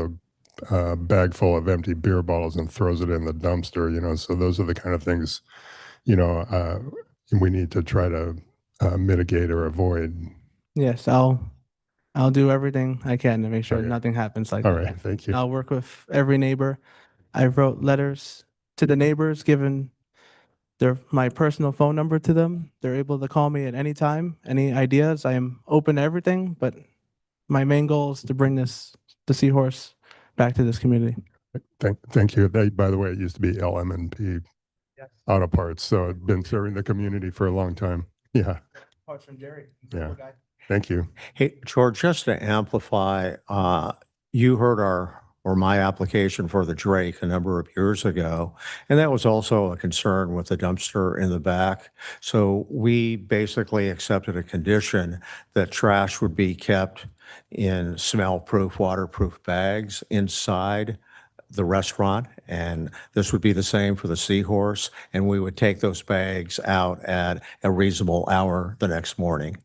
a bag full of empty beer bottles and throws it in the dumpster, so those are the kind of things, we need to try to mitigate or avoid. Yes, I'll do everything I can to make sure Okay. nothing happens like All that. right, thank you. I'll work with every neighbor. I wrote letters to the neighbors, given my personal phone number to them. They're able to call me at any time, any ideas. I am open to everything, but my main goal is to bring the Seahorse back to this community. Thank you. By the way, it used to be LM&P Auto Parts, so it's been serving the community for a long time. Yeah. Parts from Jerry. Yeah. Thank you. Hey, George, just to amplify, you heard my application for the Drake a number of years ago, and that was also a concern with the dumpster in the back. So we basically accepted a condition that trash would be kept in smell-proof, waterproof bags inside the restaurant, and this would be the same for the Seahorse, and we would take those bags out at a reasonable hour the next morning.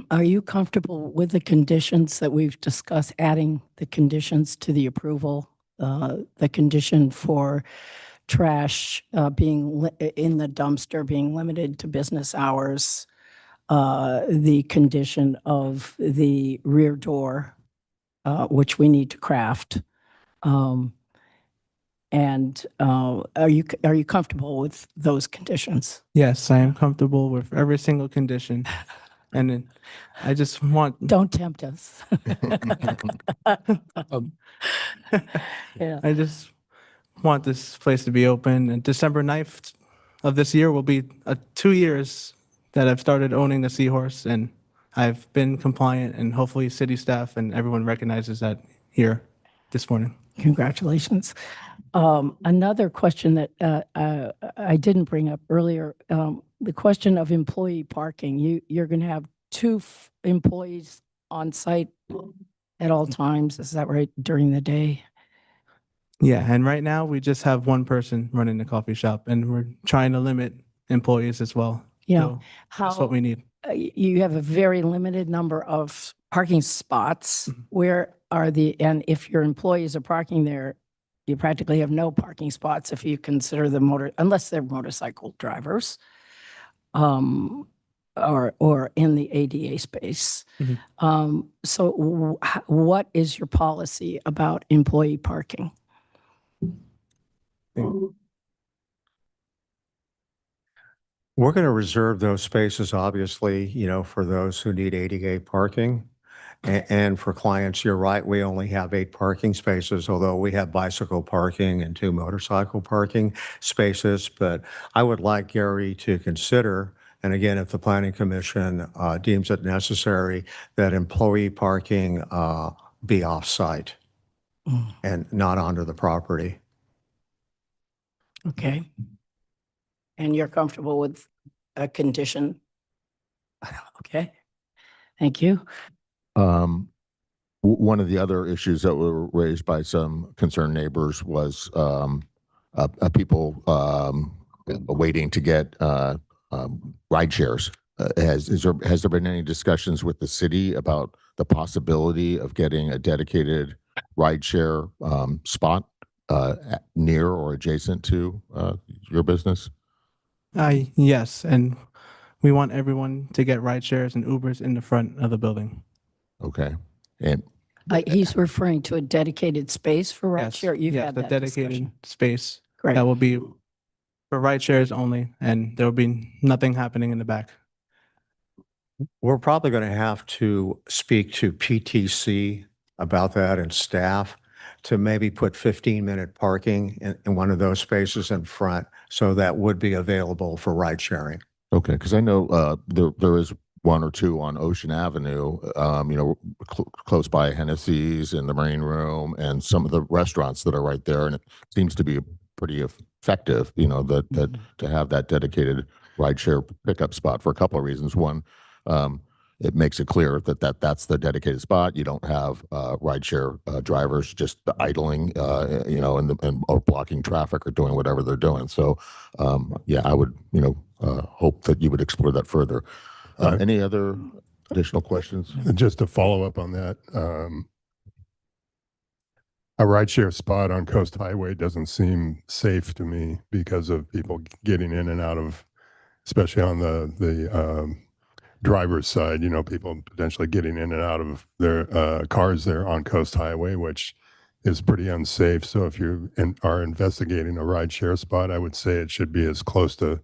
Are you comfortable with the conditions that we've discussed, adding the conditions to the approval? The condition for trash being in the dumpster being limited to business hours, the condition of the rear door, which we need to craft. And are you comfortable with those conditions? Yes, I am comfortable with every single condition. And then I just want, Don't tempt us. Yeah. I just want this place to be open. And December 9th of this year will be 2 years that I've started owning the Seahorse, and I've been compliant, and hopefully city staff and everyone recognizes that here this morning. Congratulations. Another question that I didn't bring up earlier, the question of employee parking. You're going to have two employees on site at all times. Is that right? During the day? Yeah, and right now we just have one person running the coffee shop, and we're trying to limit employees as well. Yeah. So that's what we need. You have a very limited number of parking spots. Mhm. Where are and if your employees are parking there, you practically have no parking spots if you consider the unless they're motorcycle drivers, or in the ADA space. Mhm. So what is your policy about employee parking? We're going to reserve those spaces, obviously, for those who need ADA parking. And for clients, you're right, we only have 8 parking spaces, although we have bicycle parking and 2 motorcycle parking spaces. But I would like Gary to consider, and again, if the Planning Commission deems it necessary, that employee parking be off-site and not onto the property. Okay. And you're comfortable with a condition? Okay. Thank you. One of the other issues that were raised by some concerned neighbors was people waiting to get ride shares. Has there been any discussions with the city about the possibility of getting a dedicated ride share spot near or adjacent to your business? Yes, and we want everyone to get ride shares and Ubers in the front of the building. Okay. And He's referring to a dedicated space for ride Yes, share. You've yes, had the that dedicated discussion. space Great. that will be for ride shares only, and there will be nothing happening in the back. We're probably going to have to speak to PTC about that and staff to maybe put 15-minute parking in one of those spaces in front, so that would be available for ride sharing. okay, because I know there is one or two on Ocean Avenue, close by Hennessy's and the Marine Room and some of the restaurants that are right there, and it seems to be pretty effective. That to have that dedicated rideshare pickup spot for a couple of reasons. One, it makes it clear that's the dedicated spot. You don't have rideshare drivers just idling, or blocking traffic or doing whatever they're doing. So, yeah, I would, hope that you would explore that further. Any other additional questions? Just to follow up on that, a rideshare spot on Coast Highway doesn't seem safe to me because of people getting in and out of, especially on the driver's side, people potentially getting in and out of their cars there on Coast Highway, which is pretty unsafe. So if you are investigating a rideshare spot, I would say it should be as close to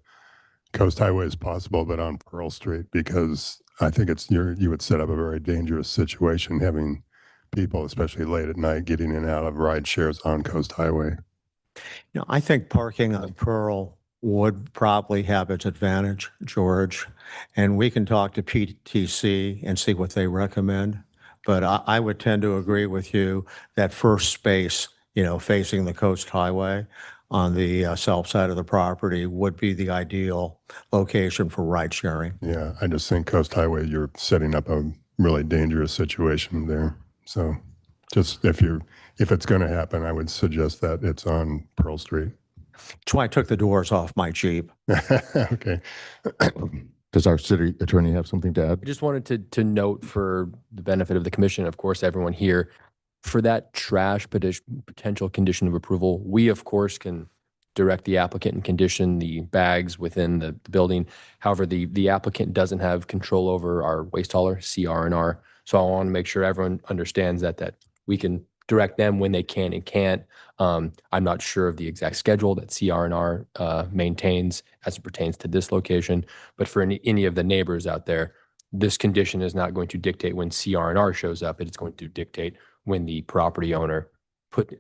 Coast Highway as possible, but on Pearl Street, because I think you would set up a very dangerous situation having people, especially late at night, getting in and out of ride shares on Coast Highway. I think parking on Pearl would probably have its advantage, George, and we can talk to PTC and see what they recommend. But I would tend to agree with you that first space, facing the Coast Highway on the south side of the property would be the ideal location for ride sharing. Yeah, I just think Coast Highway, you're setting up a really dangerous situation there. So just if it's going to happen, I would suggest that it's on Pearl Street. That's why I took the doors off my Jeep. Okay. Does our city attorney have something to add? I just wanted to note for the benefit of the commission, of course, everyone here, for that trash potential condition of approval, we of course can direct the applicant and condition the bags within the building. However, the applicant doesn't have control over our waste hauler, CR&R. So I want to make sure everyone understands that we can direct them when they can and can't. I'm not sure of the exact schedule that CR&R maintains as it pertains to this location, but for any of the neighbors out there, this condition is not going to dictate when CR&R shows up. It's going to dictate when the property owner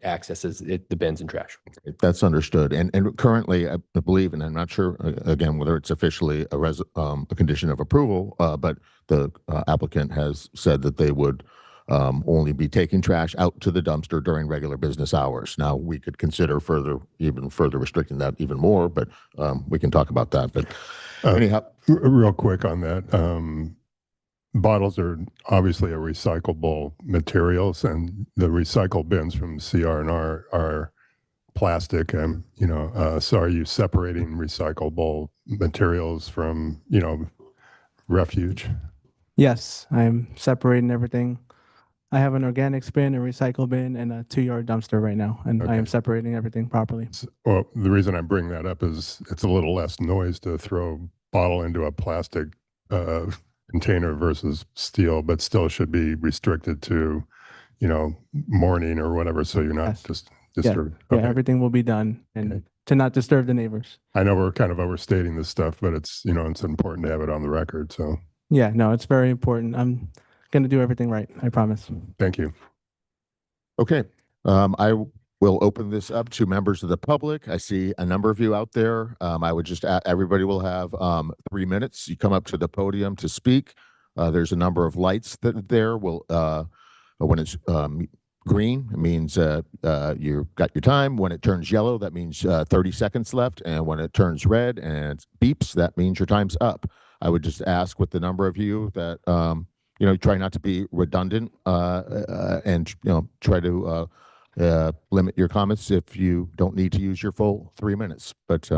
accesses the bins and trash. That's understood. And currently, I believe, and I'm not sure, again, whether it's officially a condition of approval, but the applicant has said that they would only be taking trash out to the dumpster during regular business hours. Now, we could consider even further restricting that even more, but we can talk about that. But anyhow. Real quick on that. Bottles are obviously a recyclable materials, and the recycle bins from CR&R are plastic. And, so are you separating recyclable materials from, refuge? Yes, I'm separating everything. I have an organic bin, a recycle bin, and a 2-yard dumpster right now, and I am Okay. separating everything properly. Well, the reason I bring that up is it's a little less noise to throw bottle into a plastic container versus steel, but still should be restricted to, morning or whatever, so you're not Yes. just Yeah, disturbed. yeah, Okay. everything will be done and Okay. to not disturb the neighbors. I know we're kind of overstating this stuff, but it's, it's important to have it on the record. So Yeah, no, it's very important. I'm going to do everything right. I promise. thank you. Okay, I will open this up to members of the public. I see a number of you out there. I would just, everybody will have 3 minutes. You come up to the podium to speak. There's a number of lights that there will, when it's green, it means you've got your time. When it turns yellow, that means 30 seconds left. And when it turns red and it beeps, that means your time's up. I would just ask with the number of you that, try not to be redundant and, try to limit your comments if you don't need to use your full 3 minutes. But,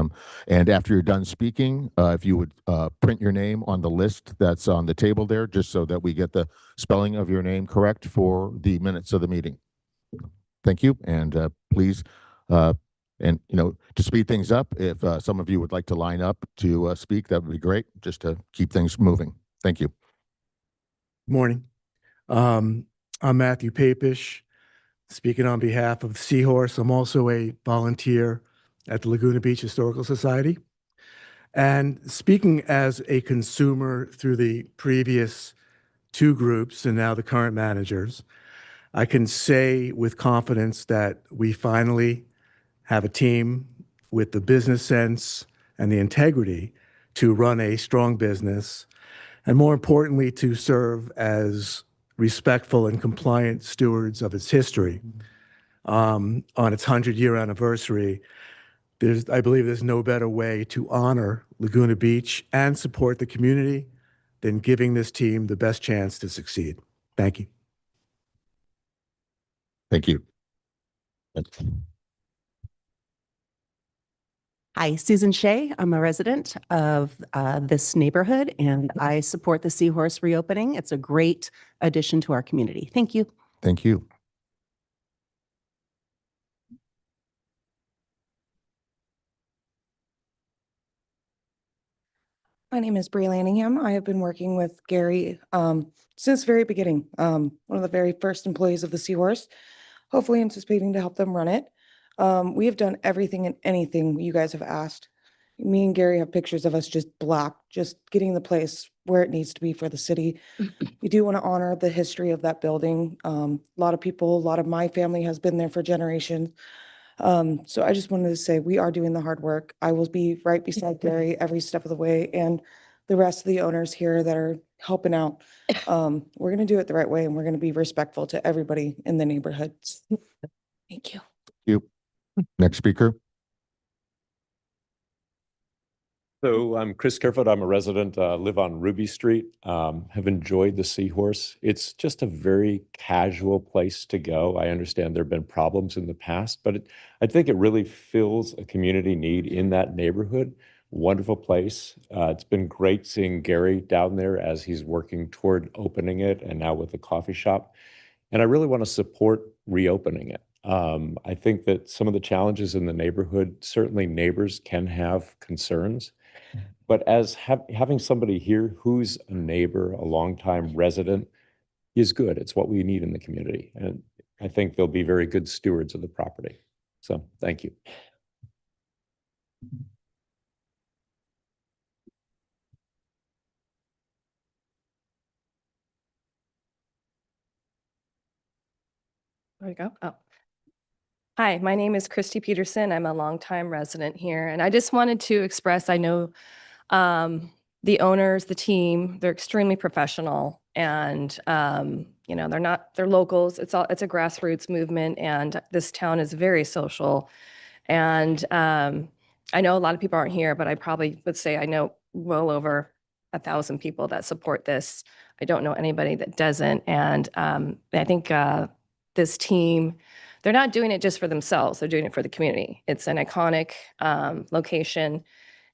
and after you're done speaking, if you would print your name on the list that's on the table there, just so that we get the spelling of your name correct for the minutes of the meeting. Thank you. And please, and, to speed things up, if some of you would like to line up to speak, that would be great, just to keep things moving. Thank you. Morning. I'm Matthew Papish, speaking on behalf of the Seahorse. I'm also a volunteer at the Laguna Beach Historical Society. And speaking as a consumer through the previous 2 groups and now the current managers, I can say with confidence that we finally have a team with the business sense and the integrity to run a strong business, and more importantly, to serve as respectful and compliant stewards of its history. On its 100-year anniversary, I believe there's no better way to honor Laguna Beach and support the community than giving this team the best chance to succeed. Thank you. Thank you. Hi, Susan Shea. I'm a resident of this neighborhood, and I support the Seahorse reopening. It's a great addition to our community. Thank you. Thank you. My name is Bree Lanningham. I have been working with Gary since the very beginning, one of the very first employees of the Seahorse, hopefully anticipating to help them run it. We have done everything and anything you guys have asked. Me and Gary have pictures of us just getting the place where it needs to be for the city. We do want to honor the history of that building. A lot of my family has been there for generations. So I just wanted to say we are doing the hard work. I will be right beside Gary every step of the way, and the rest of the owners here that are helping out. We're going to do it the right way, and we're going to be respectful to everybody in the neighborhoods. Thank you. You. Next speaker. So I'm Chris Kerfoot. I'm a resident, live on Ruby Street, have enjoyed the Seahorse. It's just a very casual place to go. I understand there have been problems in the past, but I think it really fills a community need in that neighborhood. Wonderful place. It's been great seeing Gary down there as he's working toward opening it and now with the coffee shop. And I really want to support reopening it. I think that some of the challenges in the neighborhood, certainly neighbors can have concerns. But as having somebody here who's a neighbor, a longtime resident, is good. It's what we need in the community. And I think they'll be very good stewards of the property. So thank you. There we go. Oh. Hi, my name is Christy Peterson. I'm a longtime resident here, and I just wanted to express, I know the owners, the team, they're extremely professional, and they're locals. It's a grassroots movement, and this town is very social. And I know a lot of people aren't here, but I probably would say I know well over 1,000 people that support this. I don't know anybody that doesn't. And I think this team, they're not doing it just for themselves. They're doing it for the community. It's an iconic location.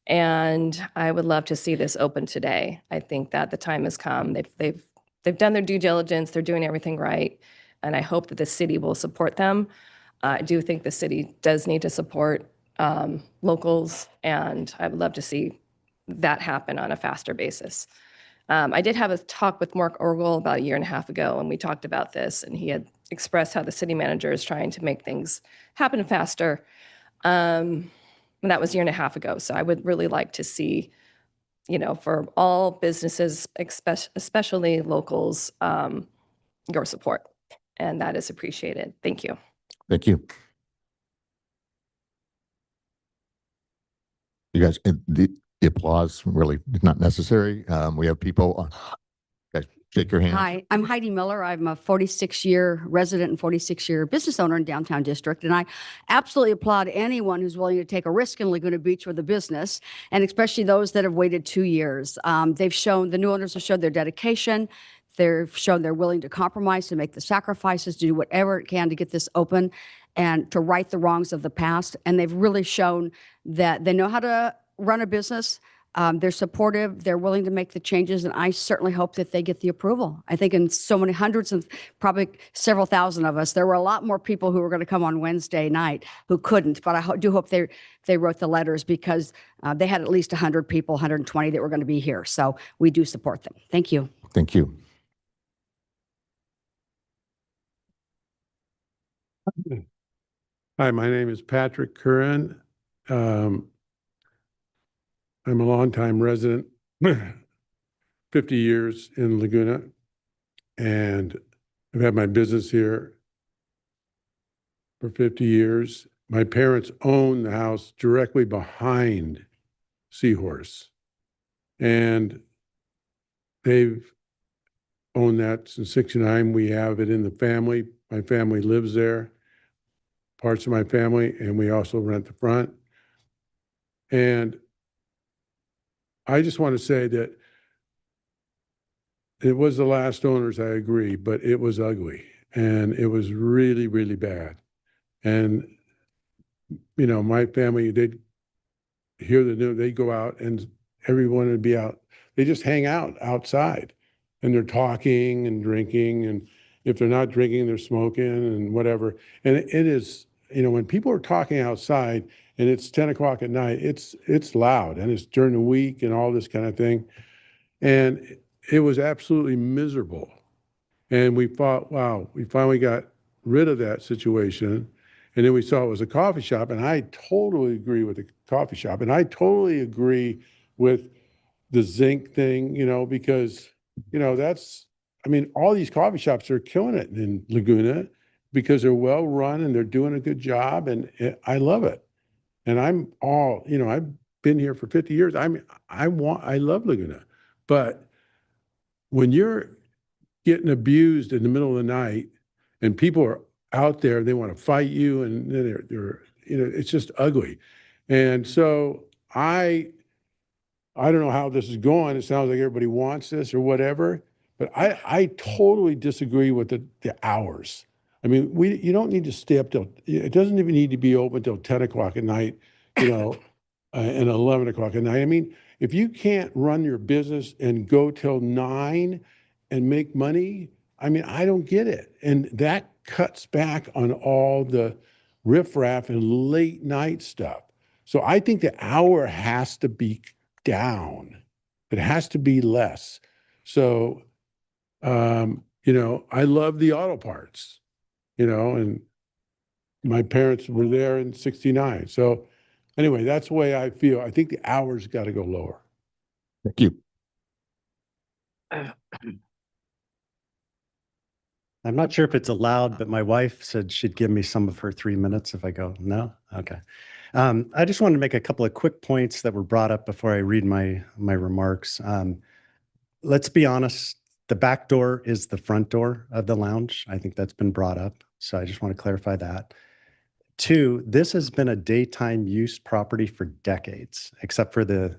And I would love to see this open today. I think that the time has come. They've done their due diligence. They're doing everything right. And I hope that the city will support them. I do think the city does need to support locals, and I would love to see that happen on a faster basis. I did have a talk with Mark Orgel about 1.5 years ago, and we talked about this, and he had expressed how the city manager is trying to make things happen faster. And that was 1.5 years ago. So I would really like to see, for all businesses, especially locals, your support. And that is appreciated. Thank you. Thank you. You guys, the applause really is not necessary. We have people. Guys, shake your hand. Hi, I'm Heidi Miller. I'm a 46-year resident and 46-year business owner in downtown district. And I absolutely applaud anyone who's willing to take a risk in Laguna Beach with a business, and especially those that have waited 2 years. The new owners have showed their dedication. They've shown they're willing to compromise, to make the sacrifices, to do whatever it can to get this open and to right the wrongs of the past. And they've really shown that they know how to run a business. They're supportive. They're willing to make the changes. And I certainly hope that they get the approval. I think in so many hundreds and probably several thousand of us, there were a lot more people who were going to come on Wednesday night who couldn't. But I do hope they wrote the letters, because they had at least 100 people, 120 that were going to be here. So we do support them. Thank you. Thank you. Hi, my name is Patrick Curran. I'm a longtime resident, 50 years in Laguna, and I've had my business here for 50 years. My parents own the house directly behind Seahorse, and they've owned that since '69. We have it in the family. My family lives there, parts of my family, and we also rent the front. And I just want to say that it was the last owners, I agree, but it was ugly, and it was really, really bad. And, my family, they'd hear the news, they'd go out, and everyone would be out. They just hang out outside, and they're talking and drinking, and if they're not drinking, they're smoking and whatever. And it is, when people are talking outside and it's 10 o'clock at night, it's loud, and it's during the week and all this kind of thing. And it was absolutely miserable. And we thought, wow, we finally got rid of that situation. And then we saw it was a coffee shop, and I totally agree with the coffee shop. And I totally agree with the zinc thing, because, all these coffee shops are killing it in Laguna because they're well run and they're doing a good job, and I love it. And I've been here for 50 years. I love Laguna. But when you're getting abused in the middle of the night and people are out there, they want to fight you, and they're it's just ugly. And so I don't know how this is going. It sounds like everybody wants this or whatever, but I totally disagree with the hours. You don't need to stay up till, it doesn't even need to be open till 10 o'clock at night, and 11 o'clock at night. If you can't run your business and go till 9 and make money, I don't get it. And that cuts back on all the riffraff and late night stuff. So I think the hour has to be down. It has to be less. So, I love the auto parts, and my parents were there in '69. So anyway, that's the way I feel. I think the hours got to go lower. Thank you. I'm not sure if it's allowed, but my wife said she'd give me some of her 3 minutes if I go. No? Okay. I just wanted to make a couple of quick points that were brought up before I read my remarks. Let's be honest, the back door is the front door of the lounge. I think that's been brought up. So I just want to clarify that. Two, this has been a daytime use property for decades, except for the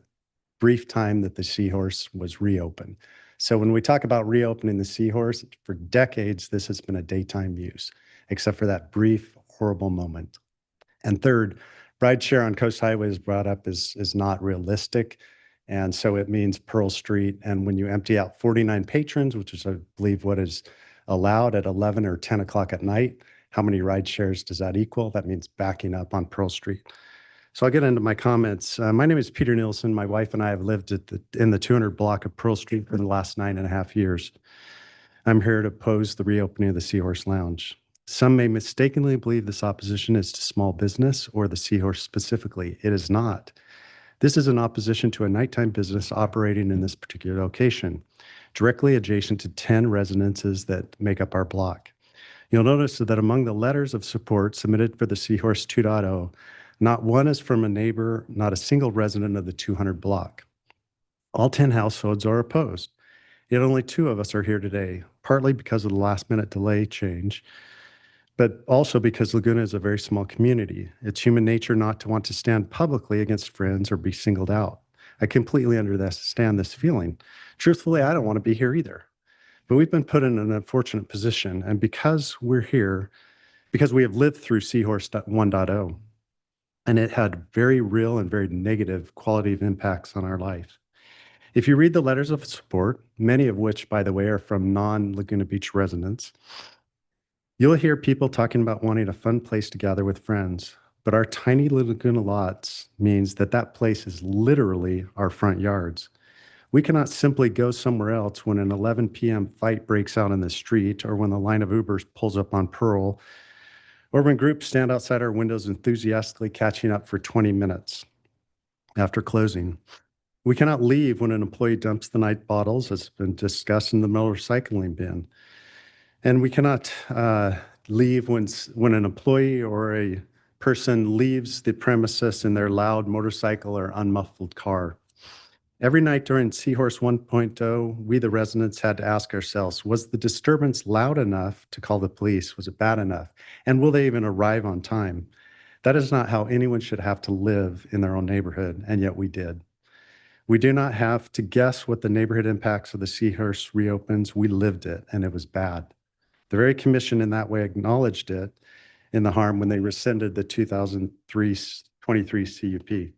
brief time that the Seahorse was reopened. So when we talk about reopening the Seahorse, for decades, this has been a daytime use, except for that brief, horrible moment. And third, rideshare on Coast Highway is brought up is not realistic. And so it means Pearl Street. And when you empty out 49 patrons, which is, I believe, what is allowed at 11 or 10 o'clock at night, how many ride shares does that equal? That means backing up on Pearl Street. So I'll get into my comments. My name is Peter Nielsen. My wife and I have lived in the 200 block of Pearl Street for the last 9.5 years. I'm here to oppose the reopening of the Seahorse Lounge. Some may mistakenly believe this opposition is to small business or the Seahorse specifically. It is not. This is an opposition to a nighttime business operating in this particular location, directly adjacent to 10 residences that make up our block. You'll notice that among the letters of support submitted for the Seahorse 2.0, not one is from a neighbor, not a single resident of the 200 block. All 10 households are opposed. Yet only 2 of us are here today, partly because of the last-minute delay change, but also because Laguna is a very small community. It's human nature not to want to stand publicly against friends or be singled out. I completely understand this feeling. Truthfully, I don't want to be here either. But we've been put in an unfortunate position, and because we're here, because we have lived through Seahorse 1.0, and it had very real and very negative qualitative impacts on our life. If you read the letters of support, many of which, by the way, are from non-Laguna Beach residents, you'll hear people talking about wanting a fun place to gather with friends. But our tiny Laguna lots means that that place is literally our front yards. We cannot simply go somewhere else when an 11 p.m. fight breaks out in the street, or when the line of Ubers pulls up on Pearl, or when groups stand outside our windows enthusiastically catching up for 20 minutes after closing. We cannot leave when an employee dumps the night bottles, as has been discussed, in the recycling bin. And we cannot leave when an employee or a person leaves the premises in their loud motorcycle or unmuffled car. Every night during Seahorse 1.0, we, the residents, had to ask ourselves, was the disturbance loud enough to call the police? Was it bad enough? And will they even arrive on time? That is not how anyone should have to live in their own neighborhood, and yet we did. We do not have to guess what the neighborhood impacts of the Seahorse reopens. We lived it, and it was bad. The very commission in that way acknowledged it in the harm when they rescinded the 2023 CUP.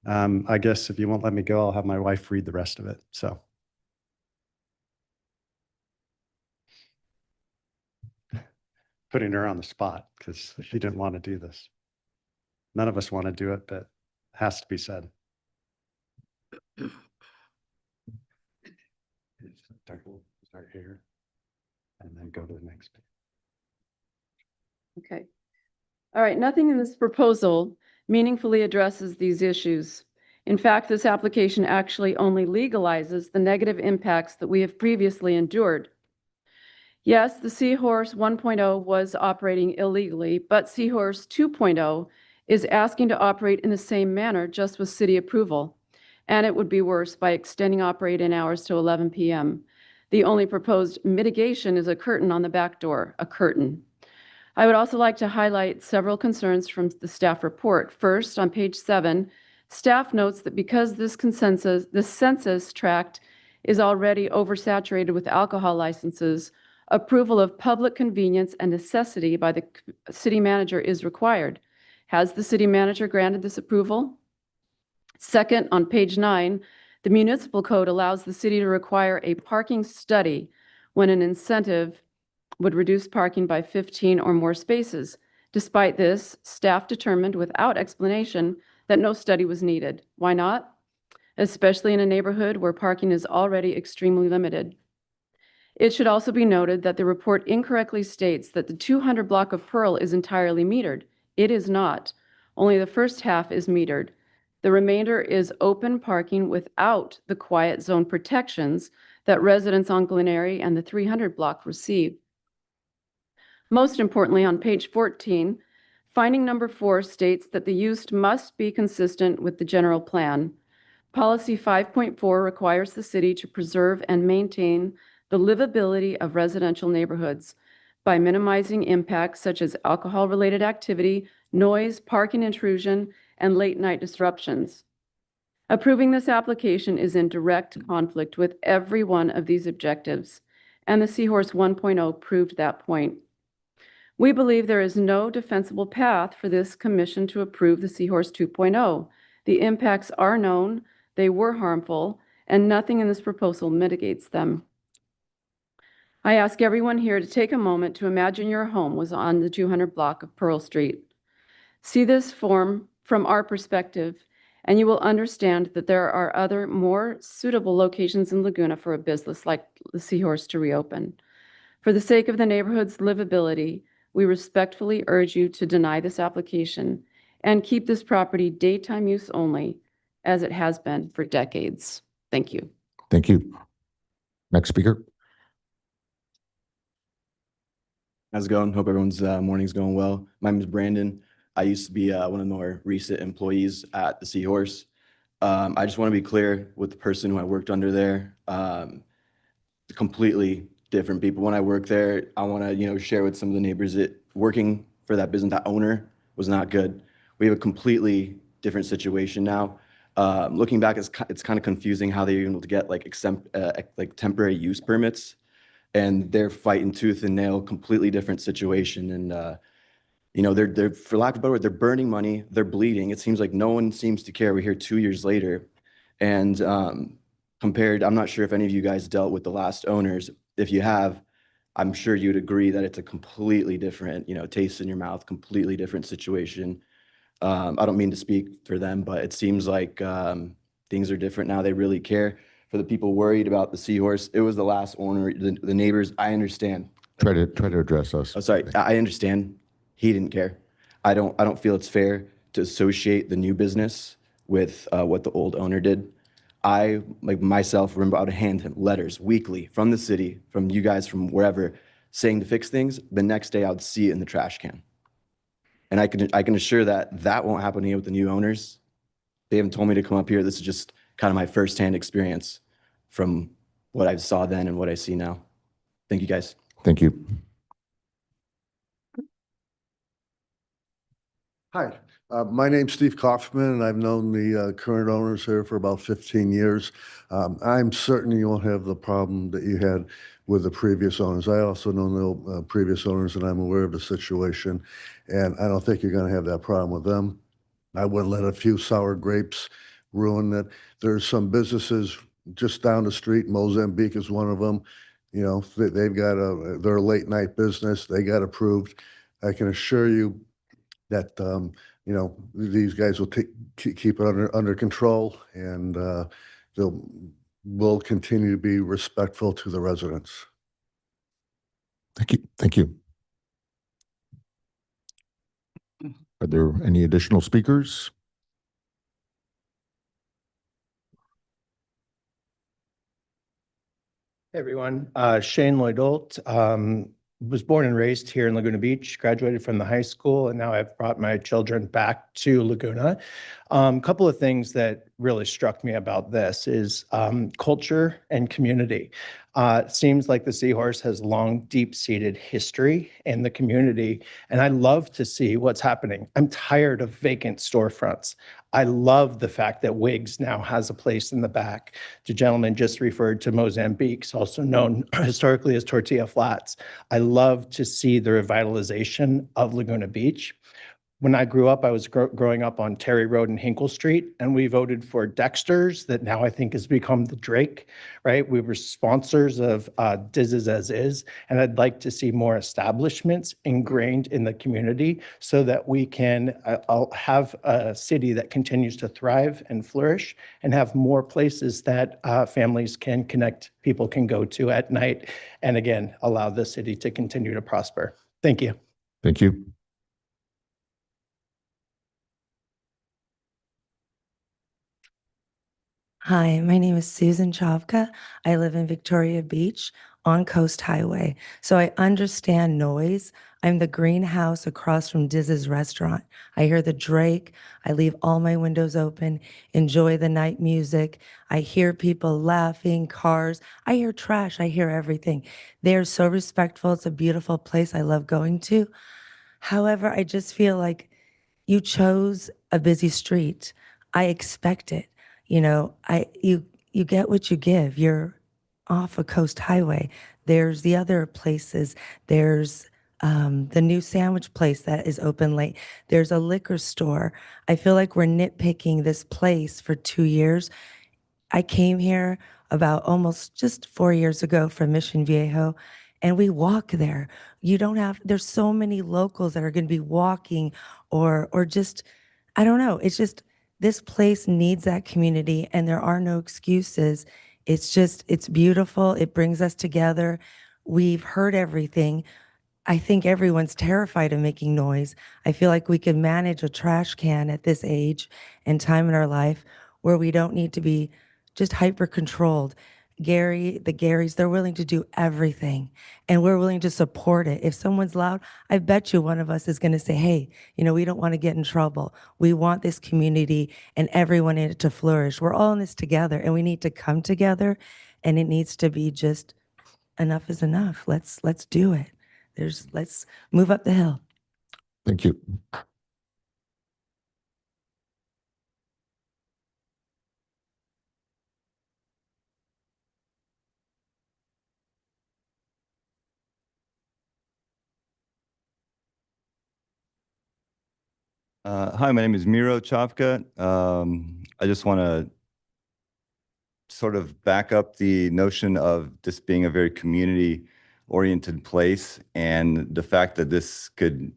I guess if you won't let me go, I'll have my wife read the rest of it. So. Putting her on the spot because she didn't want to do this. None of us want to do it, but it has to be said. Start here and then go to the next page. Okay. All right. Nothing in this proposal meaningfully addresses these issues. In fact, this application actually only legalizes the negative impacts that we have previously endured. Yes, the Seahorse 1.0 was operating illegally, but Seahorse 2.0 is asking to operate in the same manner, just with city approval. And it would be worse by extending operating hours to 11 p.m. The only proposed mitigation is a curtain on the back door, a curtain. I would also like to highlight several concerns from the staff report. First, on page 7, staff notes that because this census tract is already oversaturated with alcohol licenses, approval of public convenience and necessity by the city manager is required. Has the city manager granted this approval? Second, on page 9, the municipal code allows the city to require a parking study when an incentive would reduce parking by 15 or more spaces. Despite this, staff determined without explanation that no study was needed. Why not? Especially in a neighborhood where parking is already extremely limited. It should also be noted that the report incorrectly states that the 200 block of Pearl is entirely metered. It is not. Only the first half is metered. The remainder is open parking without the quiet zone protections that residents on Glen Eyrie and the 300 block receive. Most importantly, on page 14, finding number 4 states that the use must be consistent with the general plan. Policy 5.4 requires the city to preserve and maintain the livability of residential neighborhoods by minimizing impacts such as alcohol-related activity, noise, parking intrusion, and late-night disruptions. Approving this application is in direct conflict with every one of these objectives, and the Seahorse 1.0 proved that point. We believe there is no defensible path for this commission to approve the Seahorse 2.0. The impacts are known, they were harmful, and nothing in this proposal mitigates them. I ask everyone here to take a moment to imagine your home was on the 200 block of Pearl Street. See this form from our perspective, and you will understand that there are other more suitable locations in Laguna for a business like the Seahorse to reopen. For the sake of the neighborhood's livability, we respectfully urge you to deny this application and keep this property daytime use only, as it has been for decades. Thank you. Thank you. Next speaker. How's it going? Hope everyone's morning's going well. My name is Brandon. I used to be one of the more recent employees at the Seahorse. I just want to be clear with the person who I worked under there. Completely different people. When I worked there, I want to share with some of the neighbors that working for that business, that owner was not good. We have a completely different situation now. Looking back, it's kind of confusing how they were able to get like temporary use permits. And they're fighting tooth and nail, completely different situation. And, they're, for lack of a better word, they're burning money, they're bleeding. It seems like no one seems to care. We're here 2 years later. And compared, I'm not sure if any of you guys dealt with the last owners. If you have, I'm sure you'd agree that it's a completely different, taste in your mouth, completely different situation. I don't mean to speak for them, but it seems like things are different now. They really care. For the people worried about the Seahorse, it was the last owner, the neighbors. I understand. Try to address us. Oh, sorry. I understand. He didn't care. I don't feel it's fair to associate the new business with what the old owner did. I, like myself, remember I would hand him letters weekly from the city, from you guys, from wherever, saying to fix things. The next day I would see it in the trash can. And I can assure that won't happen here with the new owners. They haven't told me to come up here. This is just kind of my firsthand experience from what I saw then and what I see now. Thank you, guys. Thank you. Hi, my name's Steve Kaufman, and I've known the current owners here for about 15 years. I'm certain you won't have the problem that you had with the previous owners. I also know the previous owners, and I'm aware of the situation, and I don't think you're going to have that problem with them. I wouldn't let a few sour grapes ruin that. There's some businesses just down the street. Mozambique is one of them. They've got they're a late night business. They got approved. I can assure you that these guys will keep it under control, and will continue to be respectful to the residents. Thank you. Thank you. Are there any additional speakers? Hey, everyone. Shane Lloyd-Olt. Was born and raised here in Laguna Beach, graduated from the high school, and now I've brought my children back to Laguna. A couple of things that really struck me about this is culture and community. It seems like the Seahorse has long, deep-seated history in the community, and I love to see what's happening. I'm tired of vacant storefronts. I love the fact that Wiggs now has a place in the back. The gentleman just referred to Mozambique's, also known historically as Tortilla Flats. I love to see the revitalization of Laguna Beach. When I grew up, I was growing up on Terry Road and Hinkle Street, and we voted for Dexter's, that now I think has become the Drake, right? We were sponsors of Diz's As Is, and I'd like to see more establishments ingrained in the community so that we can have a city that continues to thrive and flourish, and have more places that families can connect, people can go to at night, and again, allow the city to continue to prosper. Thank you. Thank you. Hi, my name is Susan Chavka. I live in Victoria Beach on Coast Highway, so I understand noise. I'm the greenhouse across from Diz's restaurant. I hear the Drake. I leave all my windows open, enjoy the night music. I hear people laughing, cars. I hear trash. I hear everything. They're so respectful. It's a beautiful place I love going to. However, I just feel like you chose a busy street. I expect it. You know, you get what you give. You're off a coast highway. There's the other places. There's the new sandwich place that is open late. There's a liquor store. I feel like we're nitpicking this place for 2 years. I came here about almost just 4 years ago from Mission Viejo, and we walk there. You don't have, there's so many locals that are going to be walking or just, I don't know. It's just, this place needs that community, and there are no excuses. It's just, it's beautiful. It brings us together. We've heard everything. I think everyone's terrified of making noise. I feel like we can manage a trash can at this age and time in our life where we don't need to be just hyper controlled. The Garys, they're willing to do everything, and we're willing to support it. If someone's loud, I bet you one of us is going to say, hey, you know, we don't want to get in trouble. We want this community and everyone in it to flourish. We're all in this together, and we need to come together, and it needs to be just enough is enough. Let's do it. Let's move up the hill. Thank you. Hi, my name is Miro Chavka. I just want to sort of back up the notion of this being a very community-oriented place, and the fact that this could,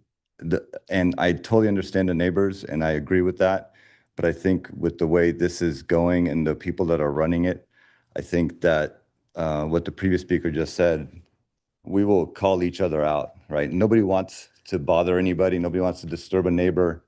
and I totally understand the neighbors, and I agree with that, but I think with the way this is going and the people that are running it, I think that what the previous speaker just said, we will call each other out, right? Nobody wants to bother anybody. Nobody wants to disturb a neighbor.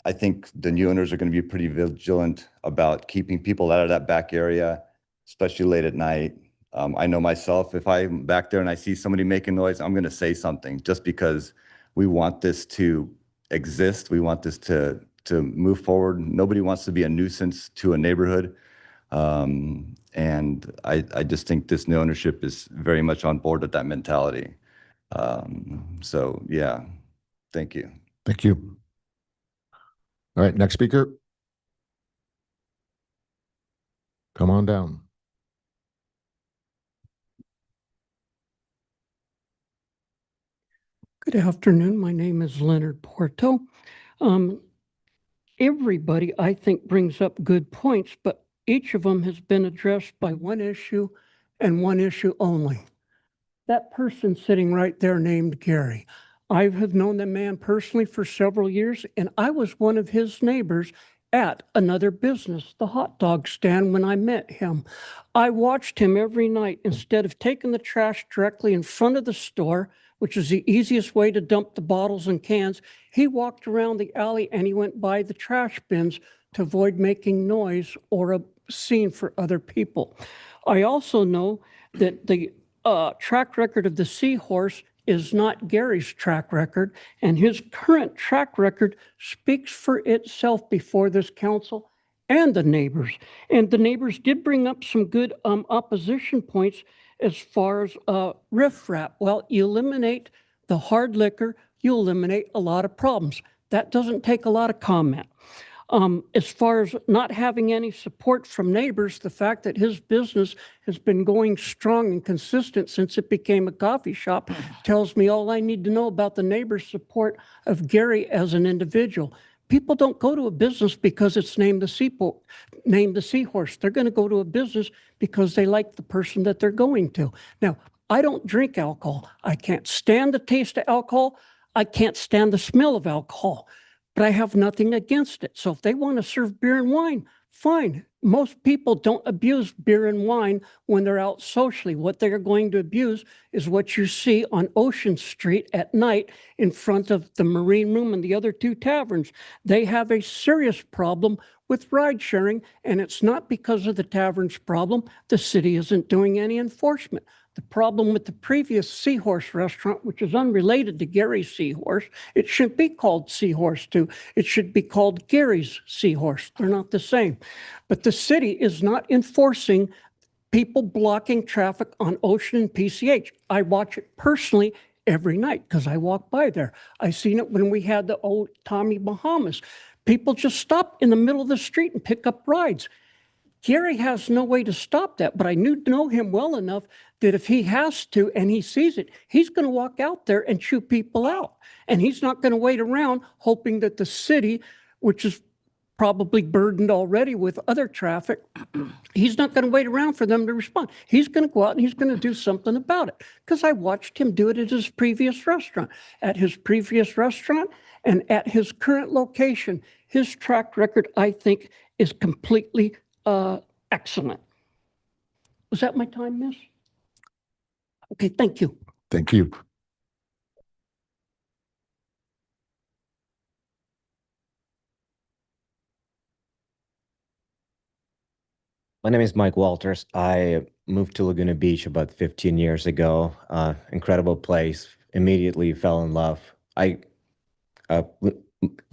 I think the new owners are going to be pretty vigilant about keeping people out of that back area, especially late at night. I know myself, if I'm back there and I see somebody making noise, I'm going to say something, just because we want this to exist. We want this to move forward. Nobody wants to be a nuisance to a neighborhood. And I just think this new ownership is very much on board with that mentality. So yeah, thank you. Thank you. All right, next speaker. Come on down. Good afternoon. My name is Leonard Porto. Everybody, I think, brings up good points, but each of them has been addressed by one issue and one issue only. That person sitting right there named Gary. I have known the man personally for several years, and I was one of his neighbors at another business, the hot dog stand, when I met him. I watched him every night. Instead of taking the trash directly in front of the store, which is the easiest way to dump the bottles and cans, he walked around the alley and he went by the trash bins to avoid making noise or a scene for other people. I also know that the track record of the Seahorse is not Gary's track record, and his current track record speaks for itself before this council and the neighbors. And the neighbors did bring up some good opposition points as far as riffraff. Well, you eliminate the hard liquor, you eliminate a lot of problems. That doesn't take a lot of comment. As far as not having any support from neighbors, the fact that his business has been going strong and consistent since it became a coffee shop tells me all I need to know about the neighbors' support of Gary as an individual. People don't go to a business because it's named the Seahorse. They're going to go to a business because they like the person that they're going to. Now, I don't drink alcohol. I can't stand the taste of alcohol. I can't stand the smell of alcohol. But I have nothing against it. So if they want to serve beer and wine, fine. Most people don't abuse beer and wine when they're out socially. What they're going to abuse is what you see on Ocean Street at night in front of the Marine Room and the other two taverns. They have a serious problem with ride sharing, and it's not because of the tavern's problem. The city isn't doing any enforcement. The problem with the previous Seahorse restaurant, which is unrelated to Gary's Seahorse, it shouldn't be called Seahorse 2. It should be called Gary's Seahorse. They're not the same. But the city is not enforcing people blocking traffic on Ocean and PCH. I watch it personally every night because I walk by there. I seen it when we had the old Tommy Bahamas. People just stop in the middle of the street and pick up rides. Gary has no way to stop that, but I know him well enough that if he has to and he sees it, he's going to walk out there and chew people out. And he's not going to wait around hoping that the city, which is probably burdened already with other traffic, he's not going to wait around for them to respond. He's going to go out and he's going to do something about it. Because I watched him do it at his previous restaurant. At his previous restaurant and at his current location, his track record, I think, is completely excellent. Was that my time, miss? Okay, thank you. Thank you. My name is Mike Walters. I moved to Laguna Beach about 15 years ago. Incredible place. Immediately fell in love. I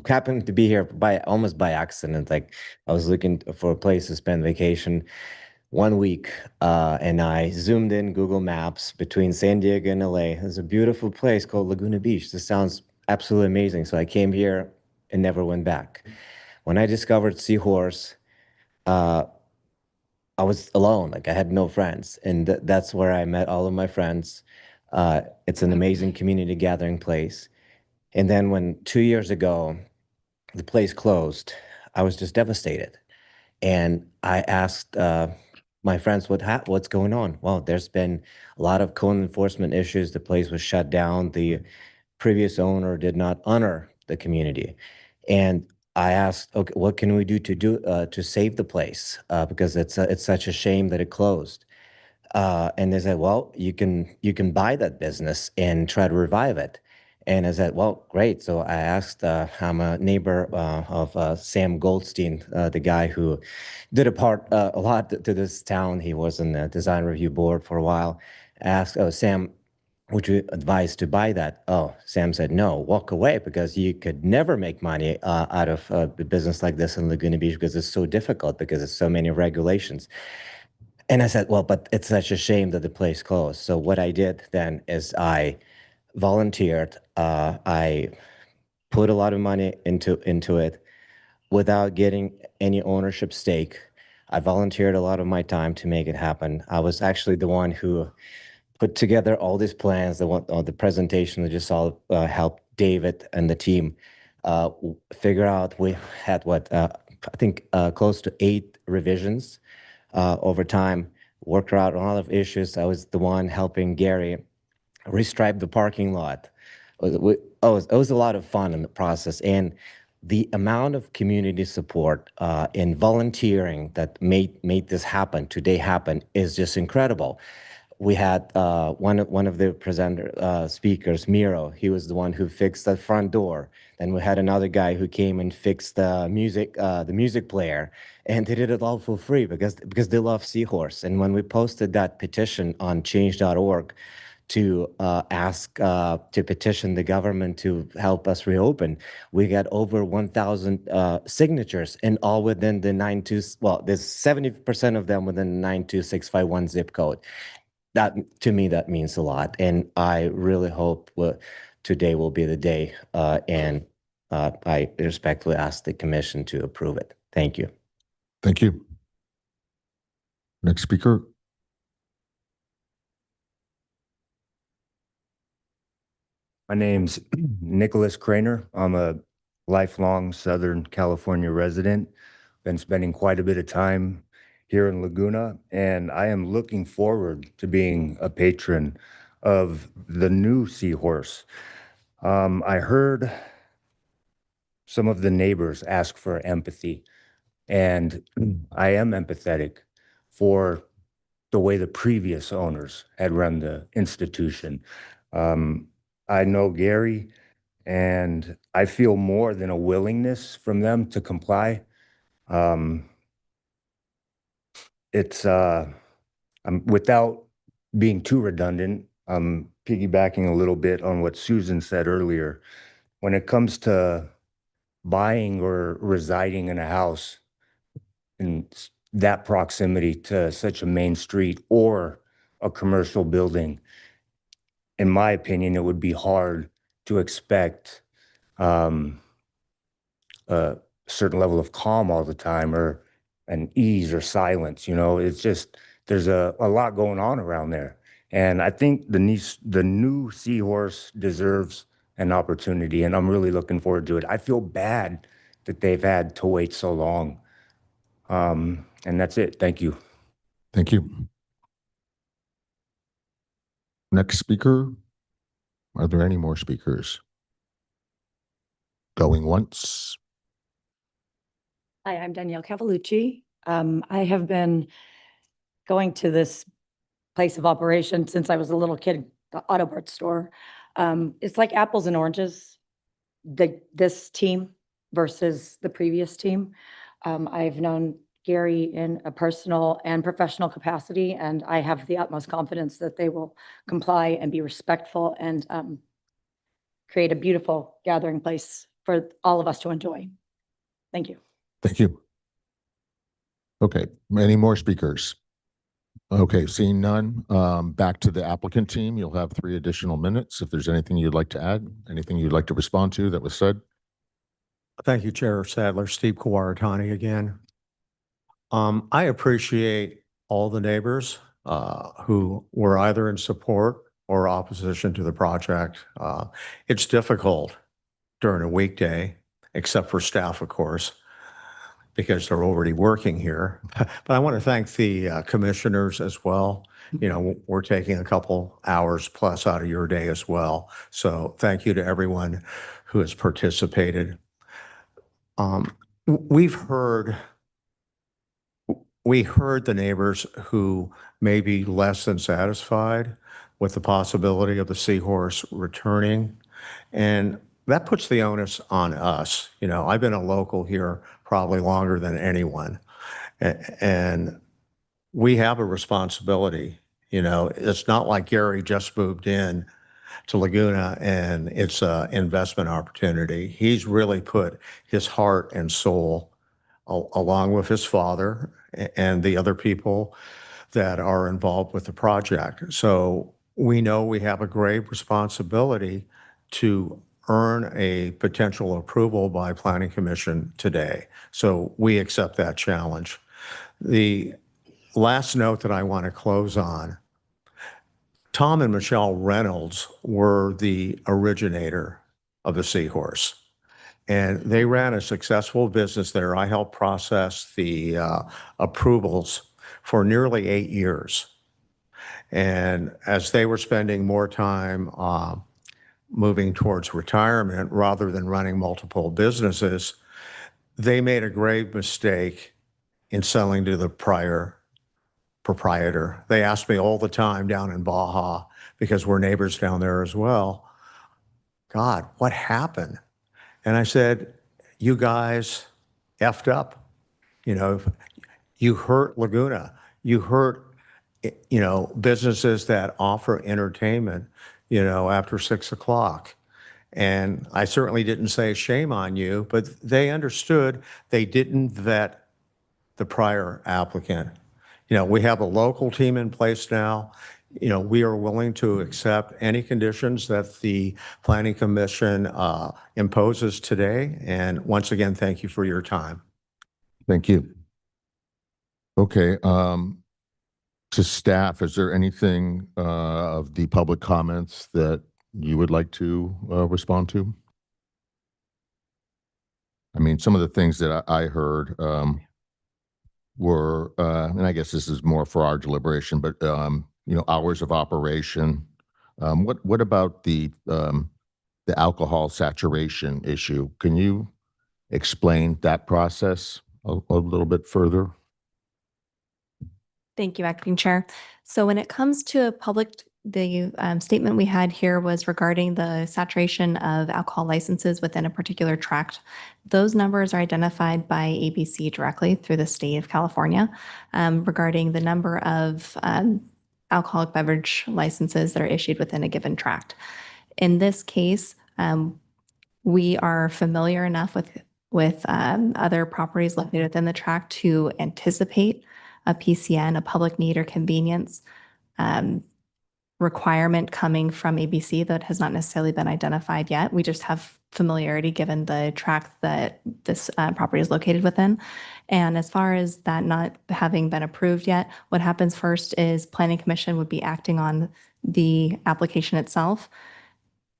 happened to be here almost by accident. Like I was looking for a place to spend vacation 1 week, and I zoomed in Google Maps between San Diego and LA. There's a beautiful place called Laguna Beach. This sounds absolutely amazing. So I came here and never went back. When I discovered Seahorse, I was alone. Like I had no friends, and that's where I met all of my friends. It's an amazing community gathering place. And then when 2 years ago, the place closed, I was just devastated. And I asked my friends, what's going on? Well, there's been a lot of code enforcement issues. The place was shut down. The previous owner did not honor the community. And I asked, okay, what can we do to save the place? Because it's such a shame that it closed. And they said, well, you can buy that business and try to revive it. And I said, well, great. So I asked, I'm a neighbor of Sam Goldstein, the guy who did a lot to this town. He was in the design review board for a while. I asked, oh, Sam, would you advise to buy that? Oh, Sam said, no, walk away because you could never make money out of a business like this in Laguna Beach because it's so difficult because there's so many regulations. And I said, well, but it's such a shame that the place closed. So what I did then is I volunteered. I put a lot of money into it without getting any ownership stake. I volunteered a lot of my time to make it happen. I was actually the one who put together all these plans. The presentation that you saw helped David and the team figure out. We had I think close to 8 revisions over time. Worked out a lot of issues. I was the one helping Gary restripe the parking lot. It was a lot of fun in the process, and the amount of community support and volunteering that made this happen is just incredible. We had one of the speakers, Miro. He was the one who fixed the front door. Then we had another guy who came and fixed the music player, and they did it all for free because they love Seahorse. And when we posted that petition on change.org to ask to petition the government to help us reopen, we got over 1,000 signatures, and all within the there's 70% of them within the 92651 zip code. To me, that means a lot. And I really hope today will be the day. And I respectfully ask the commission to approve it. Thank you. Thank you. Next speaker. My name's Nicholas Craner. I'm a lifelong Southern California resident. Been spending quite a bit of time here in Laguna, and I am looking forward to being a patron of the new Seahorse. I heard some of the neighbors ask for empathy, and I am empathetic for the way the previous owners had run the institution. I know Gary, and I feel more than a willingness from them to comply. It's without being too redundant, I'm piggybacking a little bit on what Susan said earlier. When it comes to buying or residing in a house in that proximity to such a main street or a commercial building, in my opinion, it would be hard to expect a certain level of calm all the time or an ease or silence. It's just, there's a lot going on around there. And I think the new Seahorse deserves an opportunity, and I'm really looking forward to it. I feel bad that they've had to wait so long. And that's it. Thank you. Thank you. Next speaker. Are there any more speakers? Going once. Hi, I'm Danielle Cavalucci. I have been going to this place of operation since I was a little kid, the auto parts store. It's like apples and oranges, this team versus the previous team. I've known Gary in a personal and professional capacity, and I have the utmost confidence that they will comply and be respectful and create a beautiful gathering place for all of us to enjoy. Thank you. Thank you. Okay, any more speakers? Okay, seeing none, back to the applicant team. You'll have 3 additional minutes. If there's anything you'd like to add, anything you'd like to respond to that was said. Thank you, Chair Sadler. Steve Kawaratani again. I appreciate all the neighbors who were either in support or opposition to the project. It's difficult during a weekday, except for staff, of course, because they're already working here. But I want to thank the commissioners as well. We're taking a couple hours plus out of your day as well. So thank you to everyone who has participated. We heard the neighbors who may be less than satisfied with the possibility of the Seahorse returning. And that puts the onus on us. I've been a local here probably longer than anyone. And we have a responsibility. It's not like Gary just moved in to Laguna and it's an investment opportunity. He's really put his heart and soul along with his father and the other people that are involved with the project. So we know we have a grave responsibility to earn a potential approval by Planning Commission today. So we accept that challenge. The last note that I want to close on, Tom and Michelle Reynolds were the originator of the Seahorse. And they ran a successful business there. I helped process the approvals for nearly 8 years. And as they were spending more time moving towards retirement rather than running multiple businesses, they made a grave mistake in selling to the prior proprietor. They asked me all the time down in Baja, because we're neighbors down there as well, God, what happened? And I said, you guys effed up. You hurt Laguna. You hurt, businesses that offer entertainment, after 6 o'clock. And I certainly didn't say shame on you, but they understood they didn't vet the prior applicant. We have a local team in place now. We are willing to accept any conditions that the Planning Commission imposes today. And once again, thank you for your time. Thank you. Okay, to staff, is there anything of the public comments that you would like to respond to? I mean, some of the things that I heard were, and I guess this is more for our deliberation, but hours of operation. What about the alcohol saturation issue? Can you explain that process a little bit further? Thank you, Acting Chair. So when it comes to public The statement we had here was regarding the saturation of alcohol licenses within a particular tract. Those numbers are identified by ABC directly through the state of California regarding the number of alcoholic beverage licenses that are issued within a given tract. In this case, we are familiar enough with other properties located within the tract to anticipate a PCN, a public need or convenience requirement coming from ABC that has not necessarily been identified yet. We just have familiarity given the tract that this property is located within. And as far as that not having been approved yet, what happens first is Planning Commission would be acting on the application itself.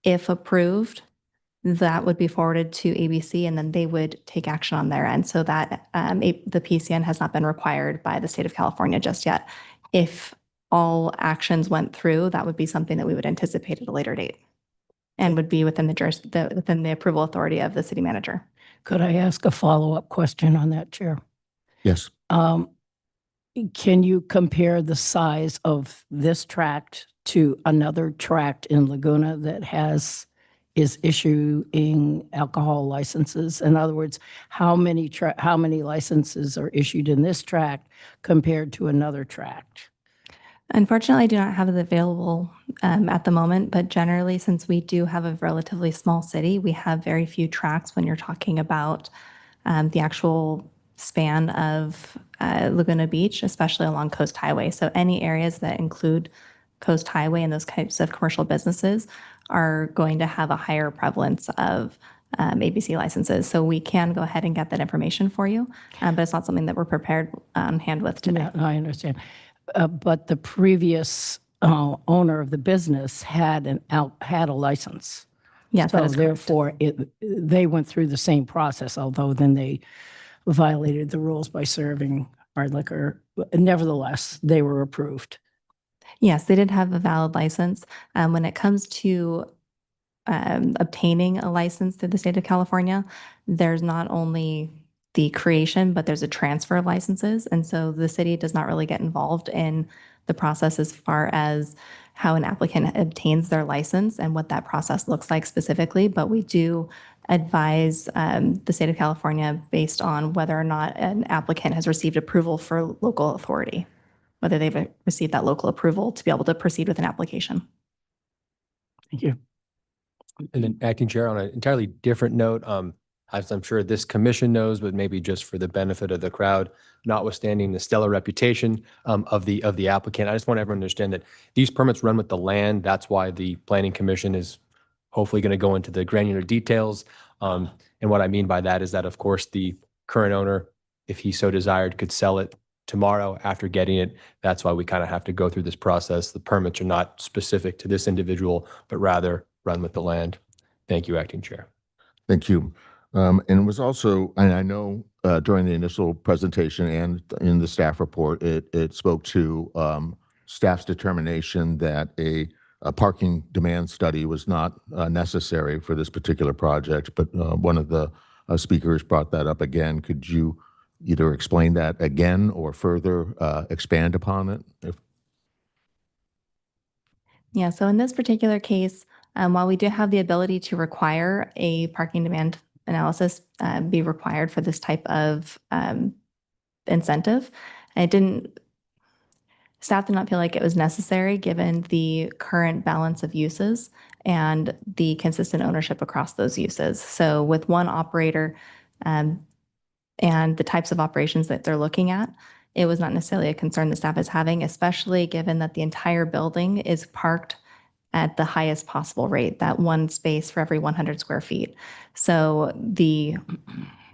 If approved, that would be forwarded to ABC and then they would take action on their end. So that the PCN has not been required by the state of California just yet. If all actions went through, that would be something that we would anticipate at a later date and would be within within the approval authority of the city manager. Could I ask a follow-up question on that, Chair? Yes. Can you compare the size of this tract to another tract in Laguna that is issuing alcohol licenses? In other words, how many licenses are issued in this tract compared to another tract? Unfortunately, I do not have it available at the moment, but generally, since we do have a relatively small city, we have very few tracts when you're talking about the actual span of Laguna Beach, especially along Coast Highway. So any areas that include Coast Highway and those types of commercial businesses are going to have a higher prevalence of ABC licenses. So we can go ahead and get that information for you, but it's not something that we're prepared on hand with today. Yeah, I understand. But the previous owner of the business had a license. Yes, that so is correct. therefore, they went through the same process, although then they violated the rules by serving hard liquor. Nevertheless, they were approved. Yes, they did have a valid license. When it comes to obtaining a license through the state of California, there's not only the creation, but there's a transfer of licenses. And so the city does not really get involved in the process as far as how an applicant obtains their license and what that process looks like specifically. But we do advise the state of California based on whether or not an applicant has received approval for local authority, whether they've received that local approval to be able to proceed with an application. Thank you. And then Acting Chair, on an entirely different note, as I'm sure this commission knows, but maybe just for the benefit of the crowd, notwithstanding the stellar reputation of the applicant, I just want everyone to understand that these permits run with the land. That's why the Planning Commission is hopefully going to go into the granular details. And what I mean by that is that, of course, the current owner, if he so desired, could sell it tomorrow after getting it. That's why we kind of have to go through this process. The permits are not specific to this individual, but rather run with the land. Thank you, Acting Chair. Thank you. And it was also, and I know during the initial presentation and in the staff report, it spoke to staff's determination that a parking demand study was not necessary for this particular project. But one of the speakers brought that up again. Could you either explain that again or further expand upon it? Yeah, so in this particular case, while we do have the ability to require a parking demand analysis be required for this type of incentive, staff did not feel like it was necessary given the current balance of uses and the consistent ownership across those uses. So with one operator and the types of operations that they're looking at, it was not necessarily a concern the staff is having, especially given that the entire building is parked at the highest possible rate, that one space for every 100 square feet. So the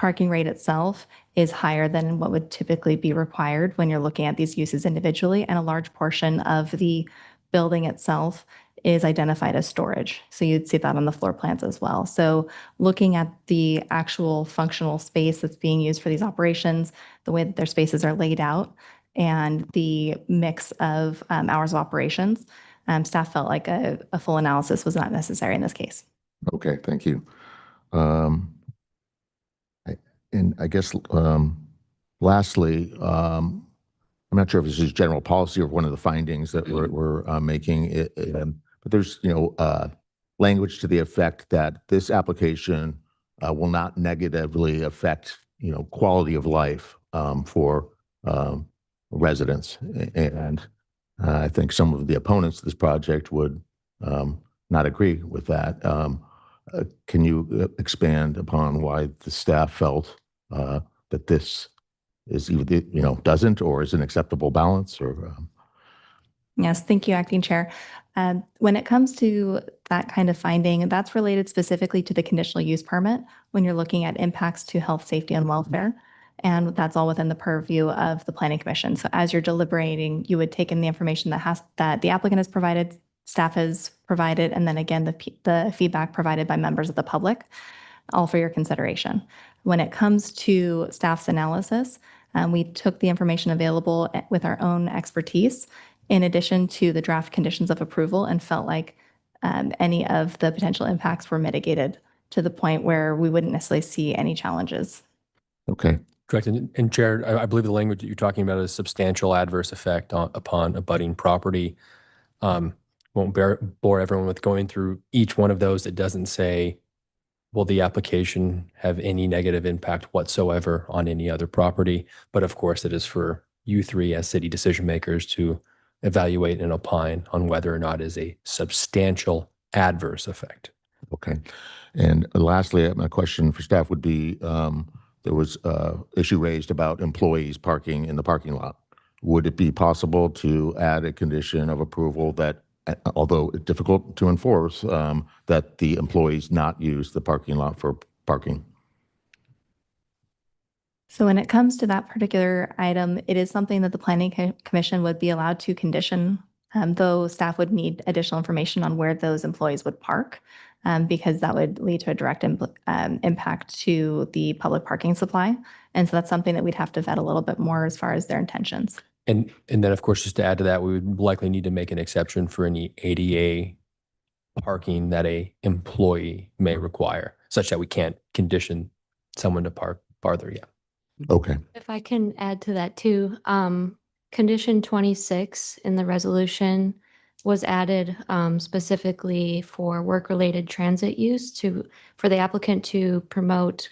parking rate itself is higher than what would typically be required when you're looking at these uses individually, and a large portion of the building itself is identified as storage. So you'd see that on the floor plans as well. So looking at the actual functional space that's being used for these operations, the way that their spaces are laid out, and the mix of hours of operations, staff felt like a full analysis was not necessary in this case. Okay, thank you. And I guess lastly, I'm not sure if this is general policy or one of the findings that we're making, but there's, language to the effect that this application will not negatively affect, quality of life for residents. And I think some of the opponents of this project would not agree with that. Can you expand upon why the staff felt that this is either, doesn't or is an acceptable balance or? Yes, thank you, Acting Chair. When it comes to that kind of finding, that's related specifically to the conditional use permit when you're looking at impacts to health, safety, and welfare. And that's all within the purview of the Planning Commission. So as you're deliberating, you would take in the information that the applicant has provided, staff has provided, and then again, the feedback provided by members of the public, all for your consideration. When it comes to staff's analysis, we took the information available with our own expertise in addition to the draft conditions of approval and felt like any of the potential impacts were mitigated to the point where we wouldn't necessarily see any challenges. Okay. Correct. And Chair, I believe the language that you're talking about is substantial adverse effect upon abutting property. Won't bore everyone with going through each one of those. It doesn't say, will the application have any negative impact whatsoever on any other property? But of course, it is for you three as city decision makers to evaluate and opine on whether or not it is a substantial adverse effect. Okay. And lastly, my question for staff would be, there was an issue raised about employees parking in the parking lot. Would it be possible to add a condition of approval that, although difficult to enforce, that the employees not use the parking lot for parking? So when it comes to that particular item, it is something that the Planning Commission would be allowed to condition, though staff would need additional information on where those employees would park, because that would lead to a direct impact to the public parking supply. And so that's something that we'd have to vet a little bit more as far as their intentions. And then, of course, just to add to that, we would likely need to make an exception for any ADA parking that a employee may require, such that we can't condition someone to park farther. Yeah. Okay. If I can add to that too, condition 26 in the resolution was added specifically for work-related transit use for the applicant to promote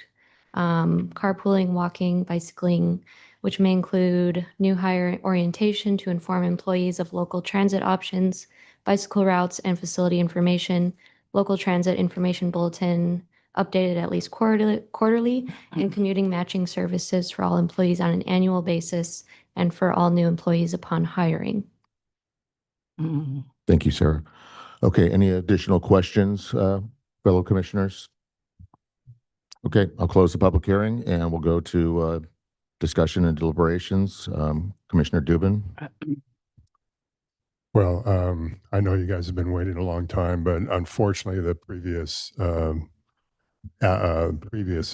carpooling, walking, bicycling, which may include new hire orientation to inform employees of local transit options, bicycle routes and facility information, local transit information bulletin, updated at least quarterly, and commuting matching services for all employees on an annual basis and for all new employees upon hiring. Thank you, Sarah. Okay, any additional questions, fellow commissioners? Okay, I'll close the public hearing and we'll go to discussion and deliberations. Commissioner Dubin. Well, I know you guys have been waiting a long time, but unfortunately the previous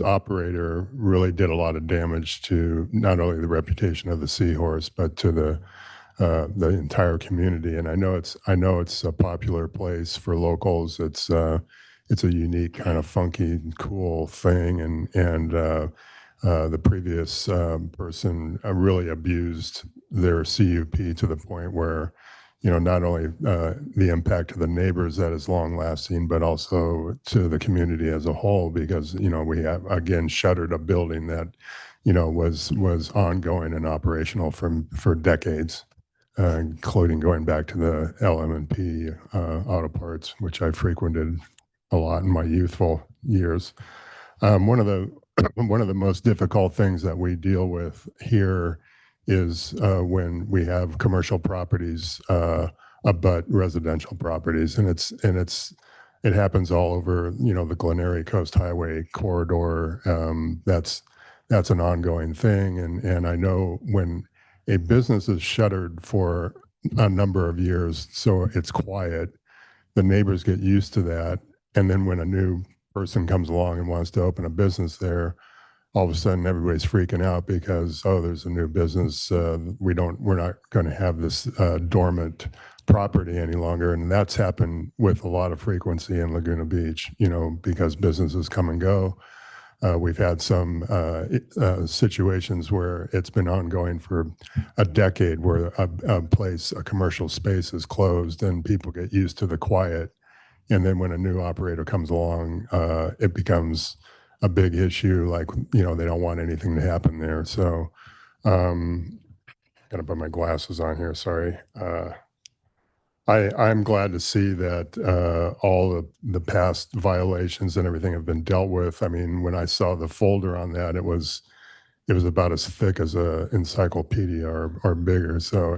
operator really did a lot of damage to not only the reputation of the Seahorse, but to the entire community. And I know it's a popular place for locals. It's a unique kind of funky, cool thing. And the previous person really abused their CUP to the point where, not only the impact to the neighbors that is long lasting, but also to the community as a whole, because, we have, again, shuttered a building that, was ongoing and operational for decades, including going back to the LM&P auto parts, which I frequented a lot in my youthful years. One of the most difficult things that we deal with here is when we have commercial properties abut residential properties, and it happens all over the Glen Coast Highway corridor. That's an ongoing thing, and I know when a business is shuttered for a number of years, so it's quiet, the neighbors get used to that, and then when a new person comes along and wants to open a business there, all of a sudden everybody's freaking out because, oh, there's a new business. We're not going to have this dormant property any longer. And that's happened with a lot of frequency in Laguna Beach, because businesses come and go. We've had some situations where it's been ongoing for a decade, where a commercial space is closed and people get used to the quiet. And then when a new operator comes along, it becomes a big issue. Like, they don't want anything to happen there. So, gotta put my glasses on here. Sorry. I'm glad to see that all of the past violations and everything have been dealt with. I mean, when I saw the folder on that, it was about as thick as a encyclopedia or bigger. So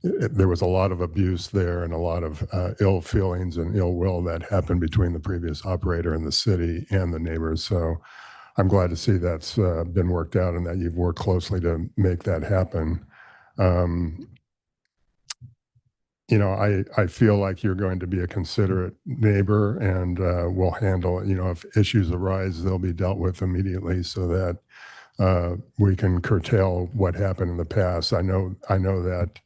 there was a lot of abuse there and a lot of ill feelings and ill will that happened between the previous operator and the city and the neighbors. So I'm glad to see that's been worked out and that you've worked closely to make that happen. I feel like you're going to be a considerate neighbor and will handle, if issues arise, they'll be dealt with immediately so that we can curtail what happened in the past. I know that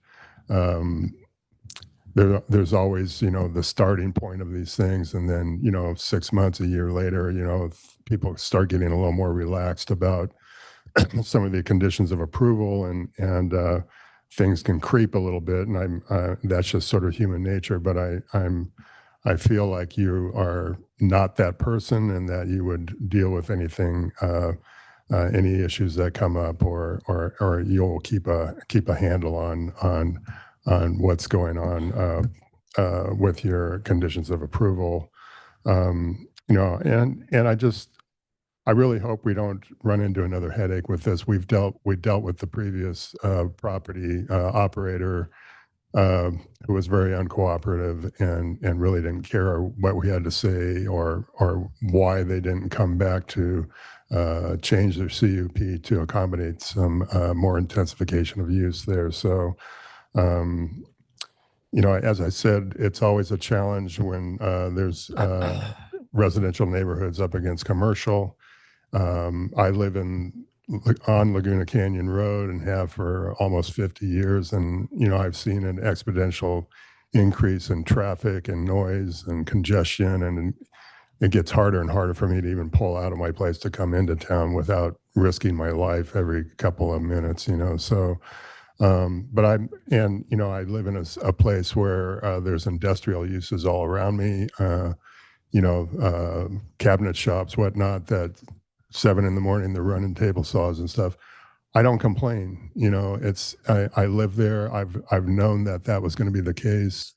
there's always, the starting point of these things. And then, 6 months, a year later, people start getting a little more relaxed about some of the conditions of approval and things can creep a little bit. And that's just sort of human nature, but I feel like you are not that person and that you would deal with anything, any issues that come up, or you'll keep a handle on what's going on with your conditions of approval. And I really hope we don't run into another headache with this. We dealt with the previous property operator who was very uncooperative and really didn't care what we had to say or why they didn't come back to change their CUP to accommodate some more intensification of use there. So, as I said, it's always a challenge when there's residential neighborhoods up against commercial. I live on Laguna Canyon Road and have for almost 50 years. And, I've seen an exponential increase in traffic and noise and congestion. And it gets harder and harder for me to even pull out of my place to come into town without risking my life every couple of minutes, So, but I live in a place where there's industrial uses all around me, cabinet shops, whatnot, that 7 a.m, they're running table saws and stuff. I don't complain. I live there. I've known that was going to be the case,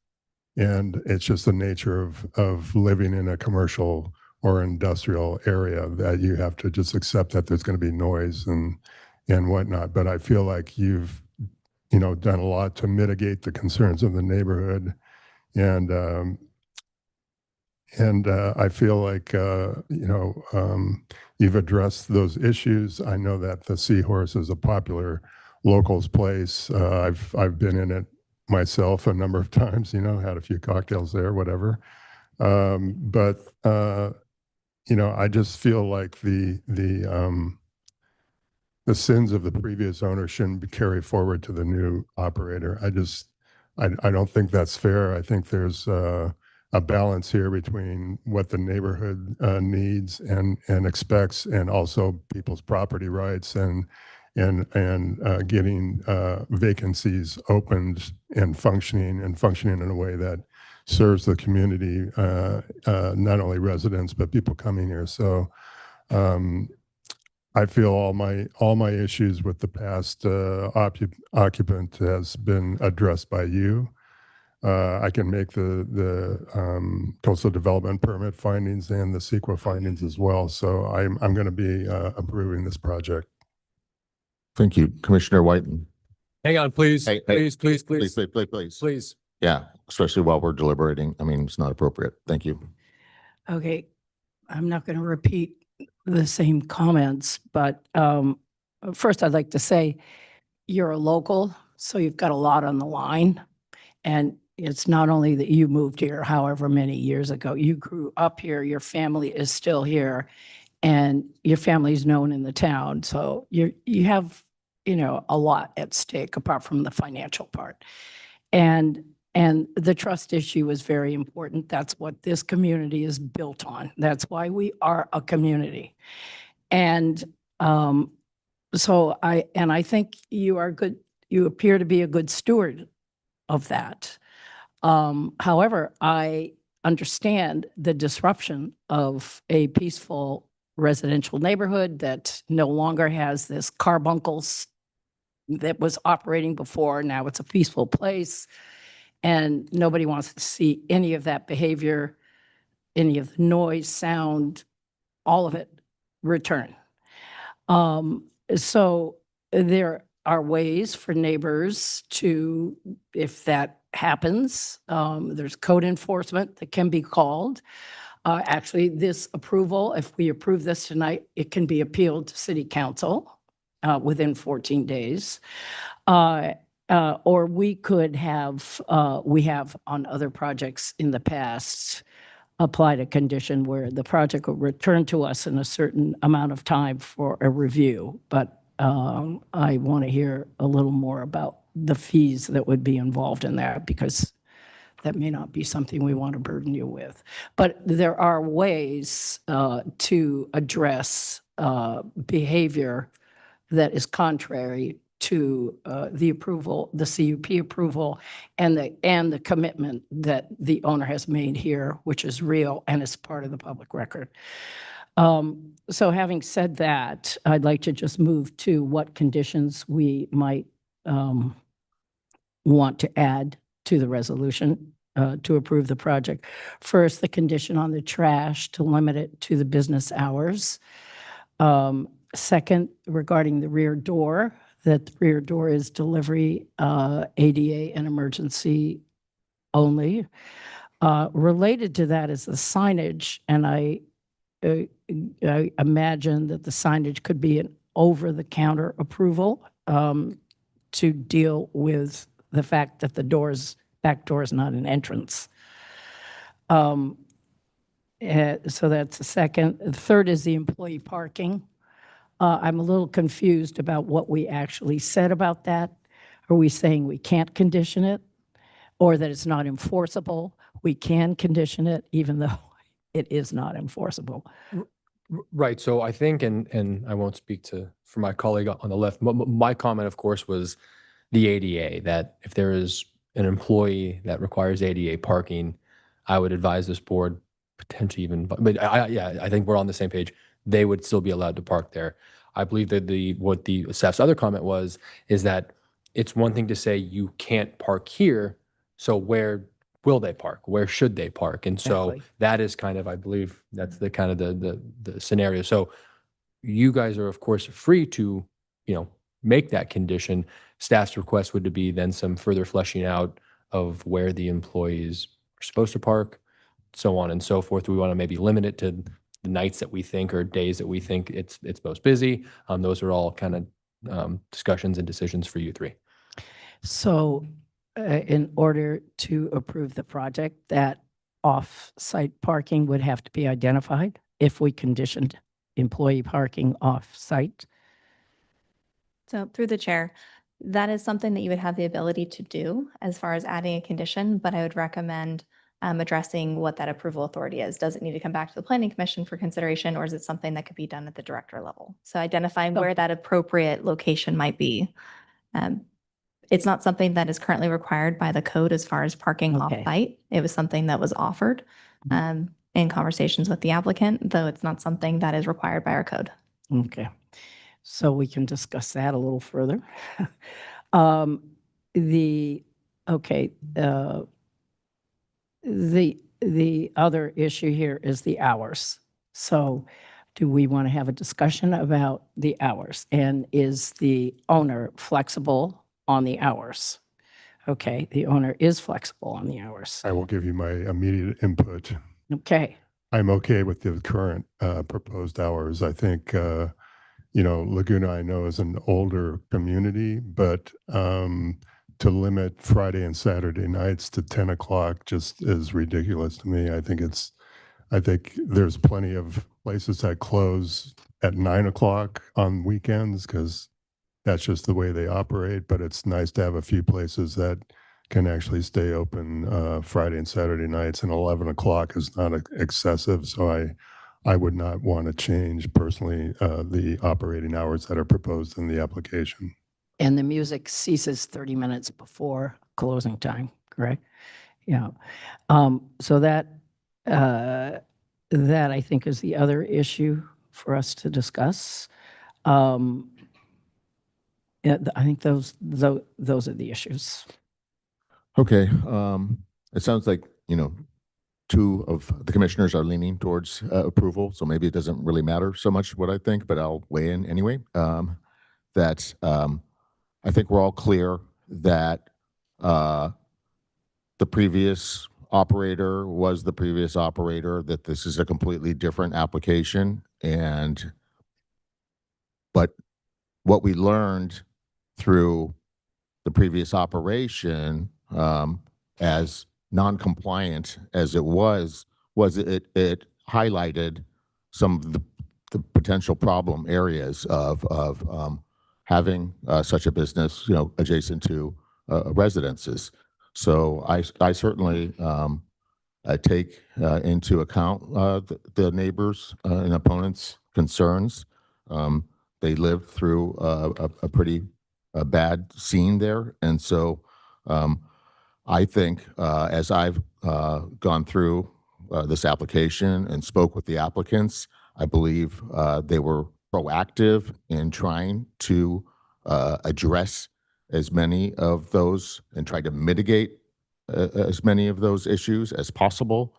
and it's just the nature of living in a commercial or industrial area that you have to just accept that there's going to be noise and whatnot. But I feel like you've done a lot to mitigate the concerns of the neighborhood, and I feel like you've addressed those issues. I know that the Seahorse is a popular locals place. I've been in it myself a number of times. Had a few cocktails there, whatever. But I just feel like the sins of the previous owner shouldn't be carried forward to the new operator. I don't think that's fair. I think there's a balance here between what the neighborhood needs and expects, and also people's property rights and getting vacancies opened and functioning in a way that serves the community, not only residents but people coming here. So I feel all my issues with the past occupant has been addressed by you. I can make the coastal development permit findings and the CEQA findings as well. So I'm going to be approving this project. Thank you, Commissioner Whiten. Hang on, please. Hey, Please. Please. Yeah, especially while we're deliberating. I mean, it's not appropriate. Thank you. Okay, I'm not going to repeat the same comments, but first I'd like to say you're a local, so you've got a lot on the line. And it's not only that you moved here however many years ago, you grew up here, your family is still here, and your family's known in the town. So you have, a lot at stake apart from the financial part. And And the trust issue is very important. That's what this community is built on. That's why we are a community. And so I think you are good, you appear to be a good steward of that. However, I understand the disruption of a peaceful residential neighborhood that no longer has this carbuncles that was operating before. Now it's a peaceful place. And nobody wants to see any of that behavior, any of the noise, sound, all of it return. So there are ways for neighbors to, if that happens, there's code enforcement that can be called. Actually, this approval, if we approve this tonight, it can be appealed to city council within 14 days. Or we could have, we have on other projects in the past, applied a condition where the project will return to us in a certain amount of time for a review. But I want to hear a little more about the fees that would be involved in that, because that may not be something we want to burden you with. But there are ways to address behavior that is contrary to the approval, the CUP approval, and the commitment that the owner has made here, which is real and is part of the public record. So having said that, I'd like to just move to what conditions we might want to add to the resolution to approve the project. First, the condition on the trash to limit it to the business hours. Second, regarding the rear door, that the rear door is delivery, ADA and emergency only. Related to that is the signage, and I imagine that the signage could be an over-the-counter approval to deal with the fact that the back door is not an entrance. So that's the second. The third is the employee parking. I'm a little confused about what we actually said about that. Are we saying we can't condition it, or that it's not enforceable? We can condition it even though it is not enforceable. Right. So I think, and I won't speak for my colleague on the left. My comment, of course, was the ADA, that if there is an employee that requires ADA parking, I would advise this board potentially even, but I think we're on the same page. They would still be allowed to park there. I believe that what the staff's other comment is that it's one thing to say you can't park here, so where will they park? Where should they park? And so Exactly. that is kind of, I believe, that's the kind of the scenario. So you guys are, of course, free to, make that condition. Staff's request would be then some further fleshing out of where the employees are supposed to park, so on and so forth. We want to maybe limit it to the nights that we think or days that we think it's most busy. Those are all kind of discussions and decisions for you three. So in order to approve the project, that off-site parking would have to be identified if we conditioned employee parking off-site. So through the chair, that is something that you would have the ability to do as far as adding a condition, but I would recommend addressing what that approval authority is. Does it need to come back to the planning commission for consideration, or is it something that could be done at the director level? So identifying where that appropriate location might be. It's not something that is currently required by the code as far as parking Okay. off-site. It was something that was offered in conversations with the applicant, though it's not something that is required by our code. Okay. So we can discuss that a little further. The other issue here is the hours. So do we want to have a discussion about the hours? And is the owner flexible on the hours? Okay, the owner is flexible on the hours. I will give you my immediate input. Okay. I'm okay with the current proposed hours. I think, Laguna, I know, is an older community, but to limit Friday and Saturday nights to 10 o'clock just is ridiculous to me. I think there's plenty of places that close at 9 o'clock on weekends because that's just the way they operate. But it's nice to have a few places that can actually stay open Friday and Saturday nights, and 11 o'clock is not excessive. So I would not want to change personally the operating hours that are proposed in the application. And the music ceases 30 minutes before closing time, correct? Yeah. So that I think is the other issue for us to discuss. Yeah, I think those are the issues. Okay, it sounds like, two of the commissioners are leaning towards approval, so maybe it doesn't really matter so much what I think, but I'll weigh in anyway. I think we're all clear that the previous operator was the previous operator, that this is a completely different application, but what we learned through the previous operation, as non-compliant as it was it highlighted some of the potential problem areas of having such a business, adjacent to residences. So I certainly take into account the neighbors and opponents' concerns. They lived through a pretty bad scene there, and so I think as I've gone through this application and spoke with the applicants, I believe they were proactive in trying to address as many of those and try to mitigate as many of those issues as possible,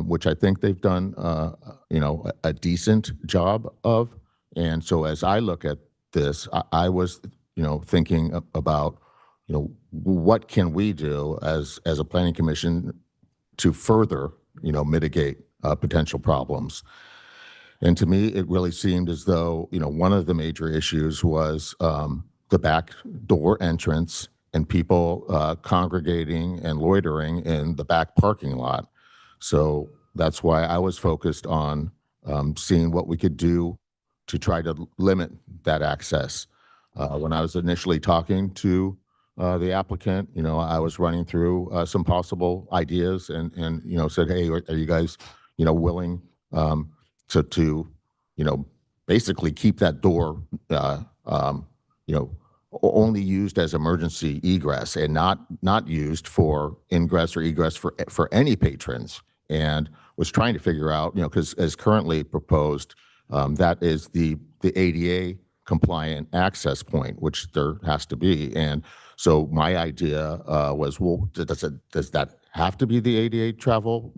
which I think they've done, a decent job of. And so as I look at this, I was, thinking about, what can we do as a planning commission to further, mitigate potential problems. And to me, it really seemed as though, one of the major issues was the back door entrance and people congregating and loitering in the back parking lot. So that's why I was focused on seeing what we could do to try to limit that access. When I was initially talking to the applicant, I was running through some possible ideas and said, hey, are you guys, willing to basically keep that door, only used as emergency egress and not used for ingress or egress for any patrons, and was trying to figure out, because as currently proposed, that is the ADA compliant access point, which there has to be. And so my idea was, well, does that have to be the ADA travel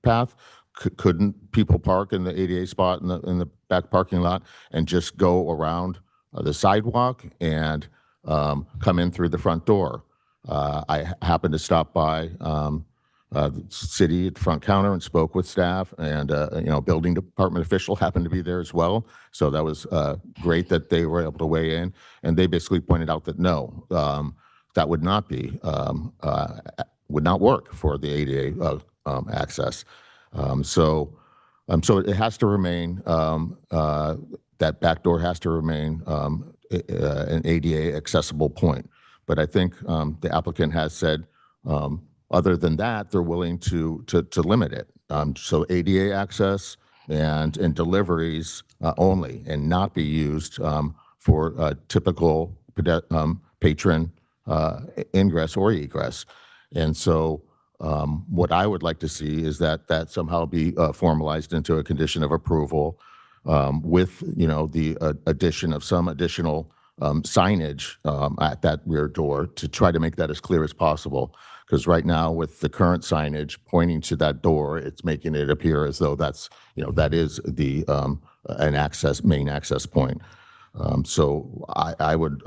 path? Couldn't people park in the ADA spot in the back parking lot and just go around the sidewalk and come in through the front door? I happened to stop by the city at the front counter and spoke with staff, and building department official happened to be there as well. So that was great that they were able to weigh in, and they basically pointed out that no, that would not be would not work for the ADA access. So it has to remain, that back door has to remain an ADA accessible point. But I think the applicant has said, other than that, they're willing to limit it. So ADA access and deliveries only, and not be used for typical patron ingress or egress. And so what I would like to see is that somehow be formalized into a condition of approval, with the addition of some additional signage at that rear door to try to make that as clear as possible. Because right now, with the current signage pointing to that door, it's making it appear as though that's that is the main access point. So I would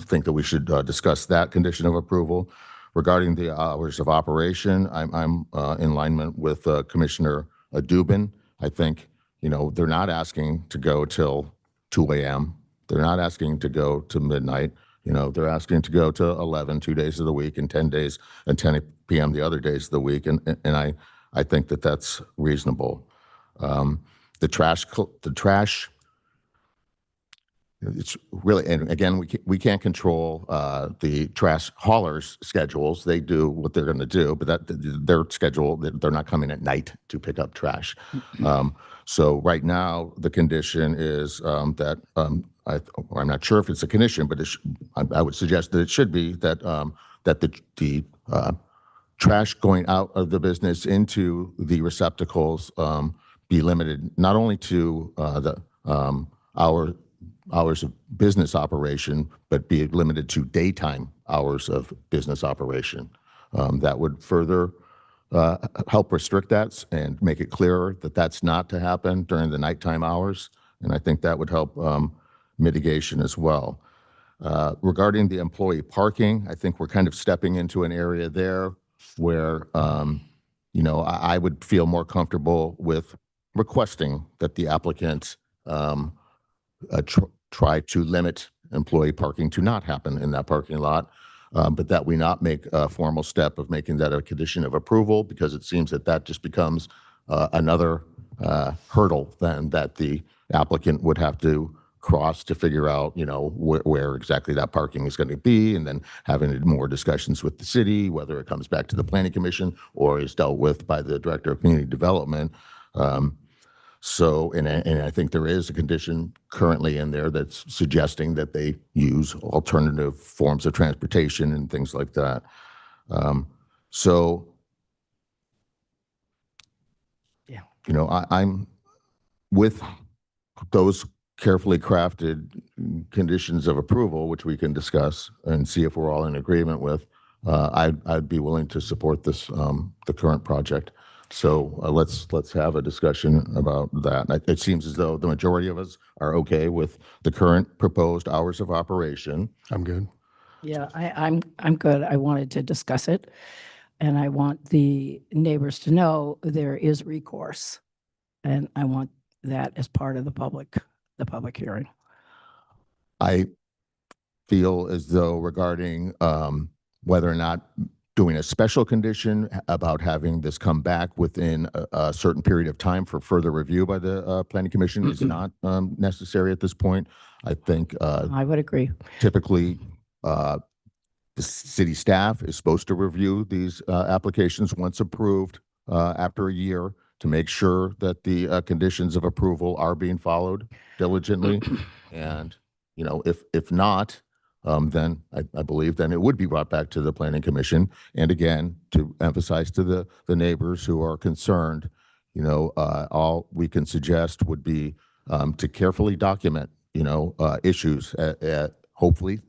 think that we should discuss that condition of approval. Regarding the hours of operation, I'm in alignment with Commissioner Dubin. I think they're not asking to go till 2 a.m. They're not asking to go to midnight. They're asking to go to 11 2 days of the week, and 10 days and 10 p.m. the other days of the week, and I think that that's reasonable. The trash it's really, and again, we can't control the trash haulers' schedules. They do what they're going to do, but their schedule, they're not coming at night to pick up trash. So right now, the condition is that I'm not sure if it's a condition, but I would suggest that it should be that that the trash going out of the business into the receptacles be limited not only to the hours of business operation, but be limited to daytime hours of business operation. That would further help restrict that and make it clearer that that's not to happen during the nighttime hours. And I think that would help mitigation as well. Regarding the employee parking, I think we're kind of stepping into an area there where, you know, I would feel more comfortable with requesting that the applicant try to limit employee parking to not happen in that parking lot, but that we not make a formal step of making that a condition of approval, because it seems that that just becomes another hurdle then that the applicant would have to cross to figure out, you know, where exactly that parking is going to be, and then having more discussions with the city, whether it comes back to the planning commission or is dealt with by the director of community development. So, and I think there is a condition currently in there that's suggesting that they use alternative forms of transportation and things like that. So, yeah, you know, I'm with those carefully crafted conditions of approval, which we can discuss and see if we're all in agreement with. I'd be willing to support this, the current project. So let's have a discussion about that. It seems as though the majority of us are okay with the current proposed hours of operation. I'm good. yeah, I'm good. I wanted to discuss it. And I want the neighbors to know there is recourse. And I want that as part of the public hearing. I feel as though regarding whether or not doing a special condition about having this come back within a certain period of time for further review by the planning commission is not necessary at this point. I think I would agree. typically the city staff is supposed to review these applications once approved after a year to make sure that the conditions of approval are being followed diligently. And, you know, if not, then I believe then it would be brought back to the planning commission. And again, to emphasize to the neighbors who are concerned, you know, all we can suggest would be to carefully document, you know, issues hopefully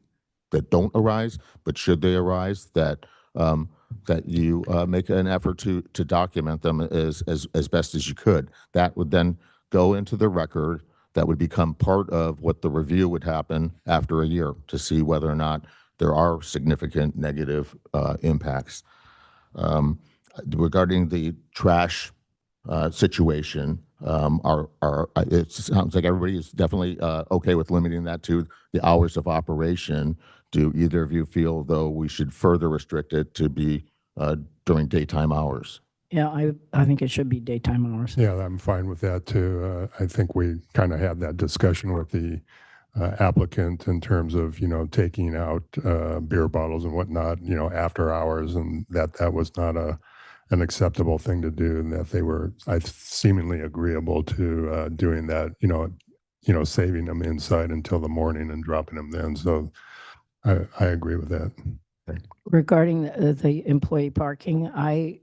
that don't arise, but should they arise, that that you make an effort to document them as best as you could. That would then go into the record. That would become part of what the review would happen after a year to see whether or not there are significant negative impacts. Regarding the trash situation, it sounds like everybody is definitely okay with limiting that to the hours of operation. Do either of you feel, though, we should further restrict it to be during daytime hours? Yeah, I think it should be daytime hours. Yeah, I'm fine with that too. I think we kind of had that discussion with the applicant in terms of, you know, taking out beer bottles and whatnot, you know, after hours, and that was not an acceptable thing to do, and that they were seemingly agreeable to doing that, you know, saving them inside until the morning and dropping them then. So I agree with that. Regarding the employee parking, I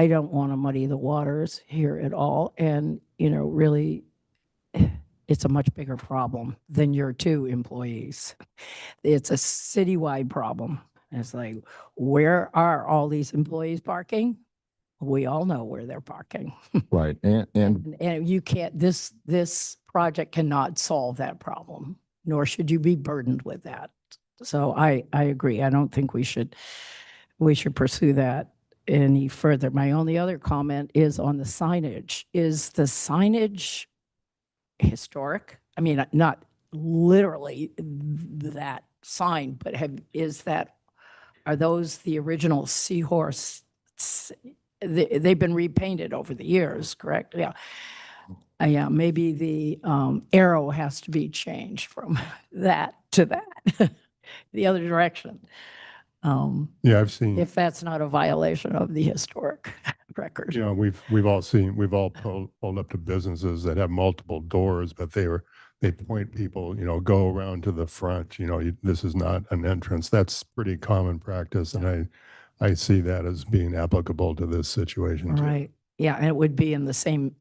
don't want to muddy the waters here at all. And, you know, really, it's a much bigger problem than your two employees. It's a citywide problem. It's like, where are all these employees parking? We all know where they're parking. Right. And you can't, this project cannot solve that problem, nor should you be burdened with that. So I agree. I don't think we should pursue that any further. My only other comment is on the signage. Is the signage historic? I mean, not literally that sign, but are those the original seahorse? They've been repainted over the years, correct? Yeah. Yeah, maybe the arrow has to be changed from that to that, the other direction. Yeah, I've seen, If that's not a violation of the historic record. you know, we've all pulled up to businesses that have multiple doors, but they point people, you know, go around to the front, you know, this is not an entrance. That's pretty common practice. And I see that as being applicable to this situation too. Right. Yeah, and it would be in the same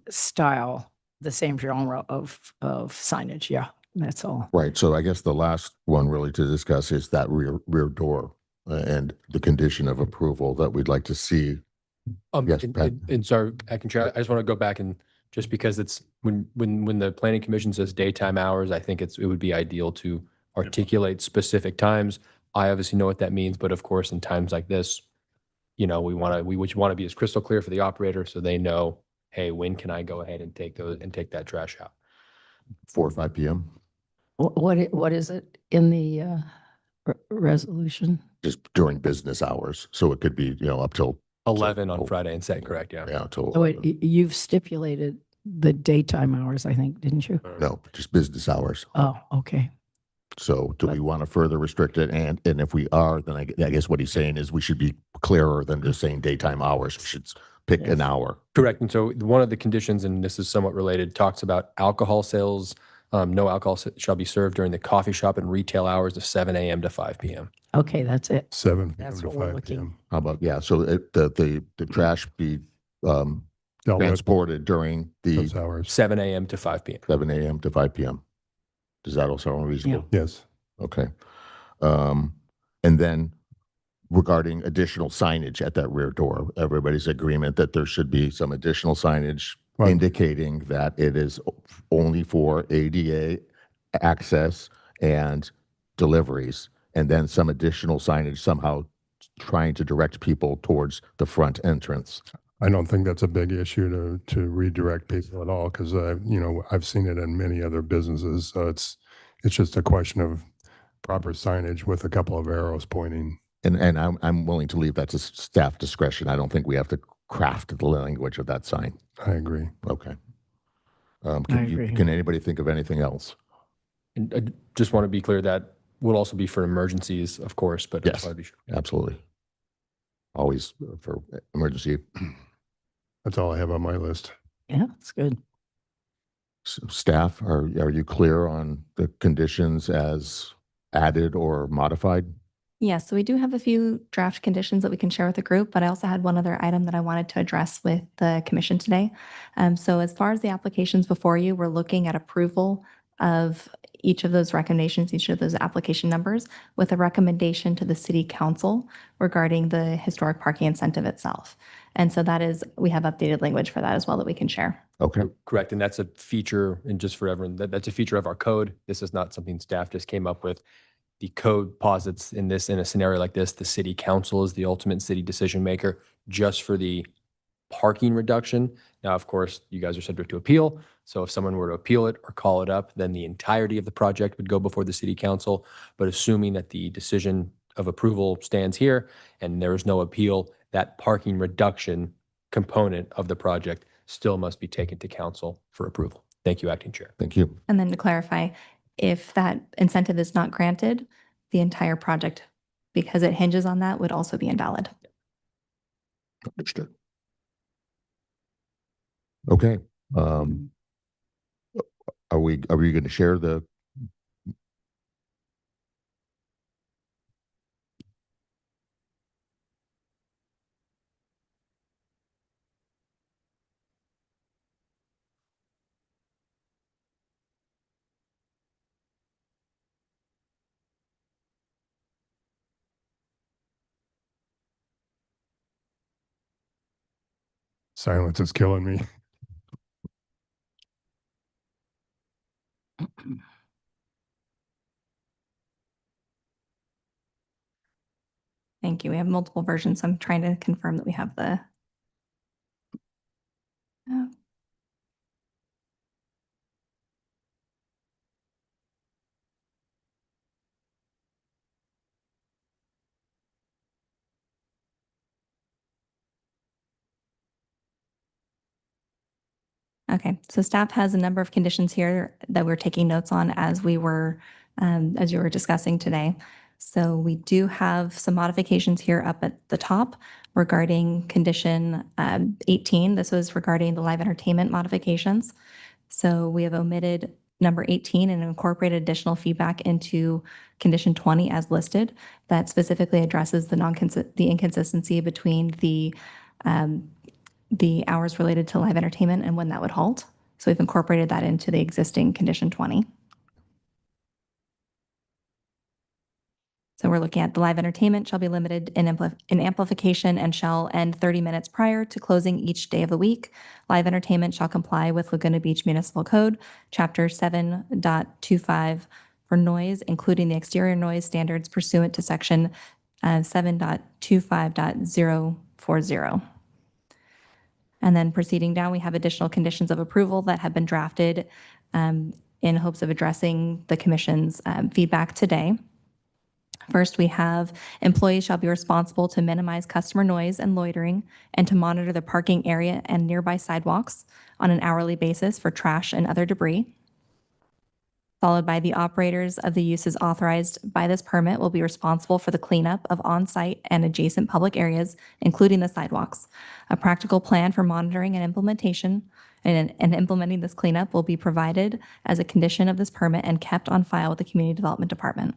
style, the same genre of signage. Yeah, that's all. Right. So I guess the last one really to discuss is that rear door and the condition of approval that we'd like to see. Yes, Pat. And sorry, Acting Chair, I just want to go back and just because it's when the planning commission says daytime hours, I think it would be ideal to articulate specific times. I obviously know what that means, but of course, in times like this, you know, we want to be as crystal clear for the operator so they know, hey, when can I go ahead and take that trash out? 4 or 5 p.m. What is it in the resolution? just during business hours. So it could be, you know, up till 11 on Friday and Saturday, correct? Yeah. Yeah, till Oh, 11. you've stipulated the daytime hours, I think, didn't you? No, just business hours. Oh, okay. So do we want to further restrict it? And if we are, then I guess what he's saying is we should be clearer than just saying daytime hours. We should pick an hour. Correct. And so one of the conditions, and this is somewhat related, talks about alcohol sales. No alcohol shall be served during the coffee shop and retail hours of 7 a.m. to 5 p.m. Okay, that's it. 7 p.m. That's to what we're 5 looking. p.m. How about, yeah, so the trash be Dealt with transported during the those hours. 7 a.m. to 5 p.m. 7 a.m. to 5 p.m. Does that all sound reasonable? Yes. Okay. And then regarding additional signage at that rear door, everybody's agreement that there should be some additional signage Right. indicating that it is only for ADA access and deliveries, and then some additional signage somehow trying to direct people towards the front entrance. I don't think that's a big issue to redirect people at all because you know, I've seen it in many other businesses. So it's just a question of proper signage with a couple of arrows pointing. And I'm willing to leave that to staff discretion. I don't think we have to craft the language of that sign. I agree. Okay. I agree. Can anybody think of anything else? And I just want to be clear that will also be for emergencies, of course, but I just Yes, want to be sure. absolutely. Always for emergency. That's all I have on my list. Yeah, it's good. Staff, are you clear on the conditions as added or modified? Yes, so we do have a few draft conditions that we can share with the group, but I also had one other item that I wanted to address with the commission today. So as far as the applications before you, we're looking at approval of each of those recommendations, each of those application numbers, with a recommendation to the city council regarding the historic parking incentive itself. And so that is, we have updated language for that as well that we can share. Okay. Correct. And that's a feature, and just for everyone, that's a feature of our code. This is not something staff just came up with. The code posits in a scenario like this, the city council is the ultimate city decision maker just for the parking reduction. Now, of course, you guys are subject to appeal. So if someone were to appeal it or call it up, then the entirety of the project would go before the city council. But assuming that the decision of approval stands here and there is no appeal, that parking reduction component of the project still must be taken to council for approval. Thank you, Acting Chair. Thank you. And then to clarify, if that incentive is not granted, the entire project, because it hinges on that, would also be invalid. Understood. Okay. Are we going to share the? Silence is killing me. Thank you. We have multiple versions. So I'm trying to confirm that we have the. Okay, so staff has a number of conditions here that we're taking notes on as we were, as you were discussing today. So we do have some modifications here up at the top regarding condition 18. This was regarding the live entertainment modifications. So we have omitted number 18 and incorporated additional feedback into condition 20 as listed that specifically addresses the inconsistency between the hours related to live entertainment and when that would halt. So we've incorporated that into the existing condition 20. So we're looking at the live entertainment shall be limited in amplification and shall end 30 minutes prior to closing each day of the week. Live entertainment shall comply with Laguna Beach Municipal Code, Chapter 7.25 for noise, including the exterior noise standards pursuant to Section 7.25.040. And then proceeding down, we have additional conditions of approval that have been drafted in hopes of addressing the commission's feedback today. First, we have employees shall be responsible to minimize customer noise and loitering and to monitor the parking area and nearby sidewalks on an hourly basis for trash and other debris. Followed by the operators of the uses authorized by this permit will be responsible for the cleanup of on-site and adjacent public areas, including the sidewalks. A practical plan for monitoring and implementation and implementing this cleanup will be provided as a condition of this permit and kept on file with the Community Development Department.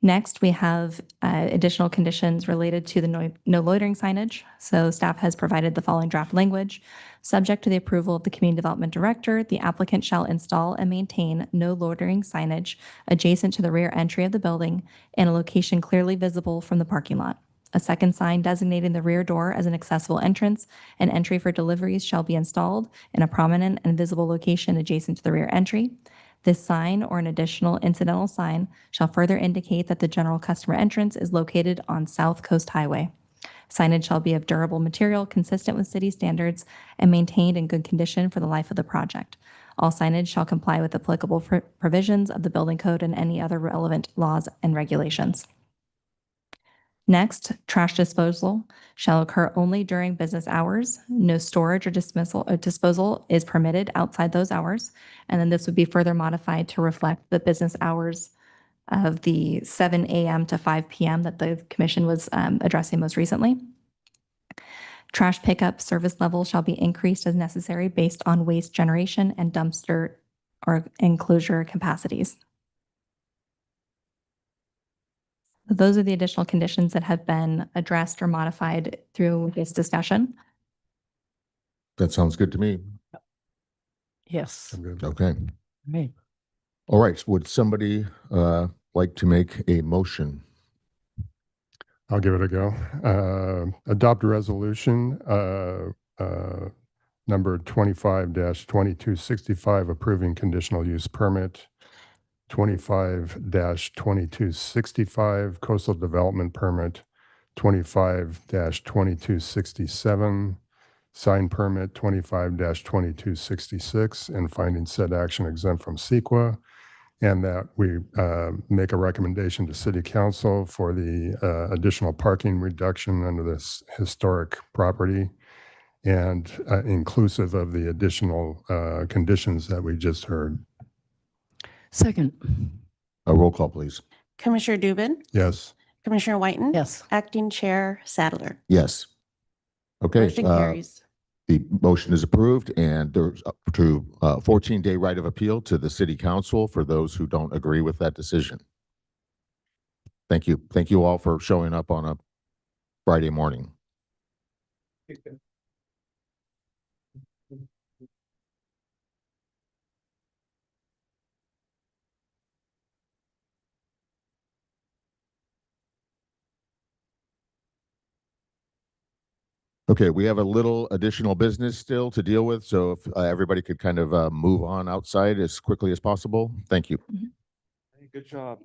Next, we have additional conditions related to the no loitering signage. So staff has provided the following draft language. Subject to the approval of the Community Development Director, the applicant shall install and maintain no loitering signage adjacent to the rear entry of the building in a location clearly visible from the parking lot. A second sign designating the rear door as an accessible entrance and entry for deliveries shall be installed in a prominent and visible location adjacent to the rear entry. This sign or an additional incidental sign shall further indicate that the general customer entrance is located on South Coast Highway. Signage shall be of durable material consistent with city standards and maintained in good condition for the life of the project. All signage shall comply with applicable provisions of the building code and any other relevant laws and regulations. Next, trash disposal shall occur only during business hours. No storage or disposal is permitted outside those hours. And then this would be further modified to reflect the business hours of the 7 a.m. to 5 p.m. that the commission was addressing most recently. Trash pickup service level shall be increased as necessary based on waste generation and dumpster or enclosure capacities. Those are the additional conditions that have been addressed or modified through this discussion. That sounds good to me. Yes. Okay. Right. All right. Would somebody like to make a motion? I'll give it a go. Adopt a resolution number 25-2265 approving conditional use permit, 25-2265 coastal development permit, 25-2267 sign permit, 25-2266, and finding said action exempt from CEQA, and that we make a recommendation to City Council for the additional parking reduction under this historic property, and inclusive of the additional conditions that we just heard. Second. A roll call, please. Commissioner Dubin? Yes. Commissioner Whiten? Yes. Acting Chair Sadler? Yes. Okay. Motion carries. The motion is approved, and there's up to 14-day right of appeal to the City Council for those who don't agree with that decision. Thank you. Thank you all for showing up on a Friday morning. Okay, we have a little additional business still to deal with, so if everybody could kind of move on outside as quickly as possible. Thank you. Hey, good job.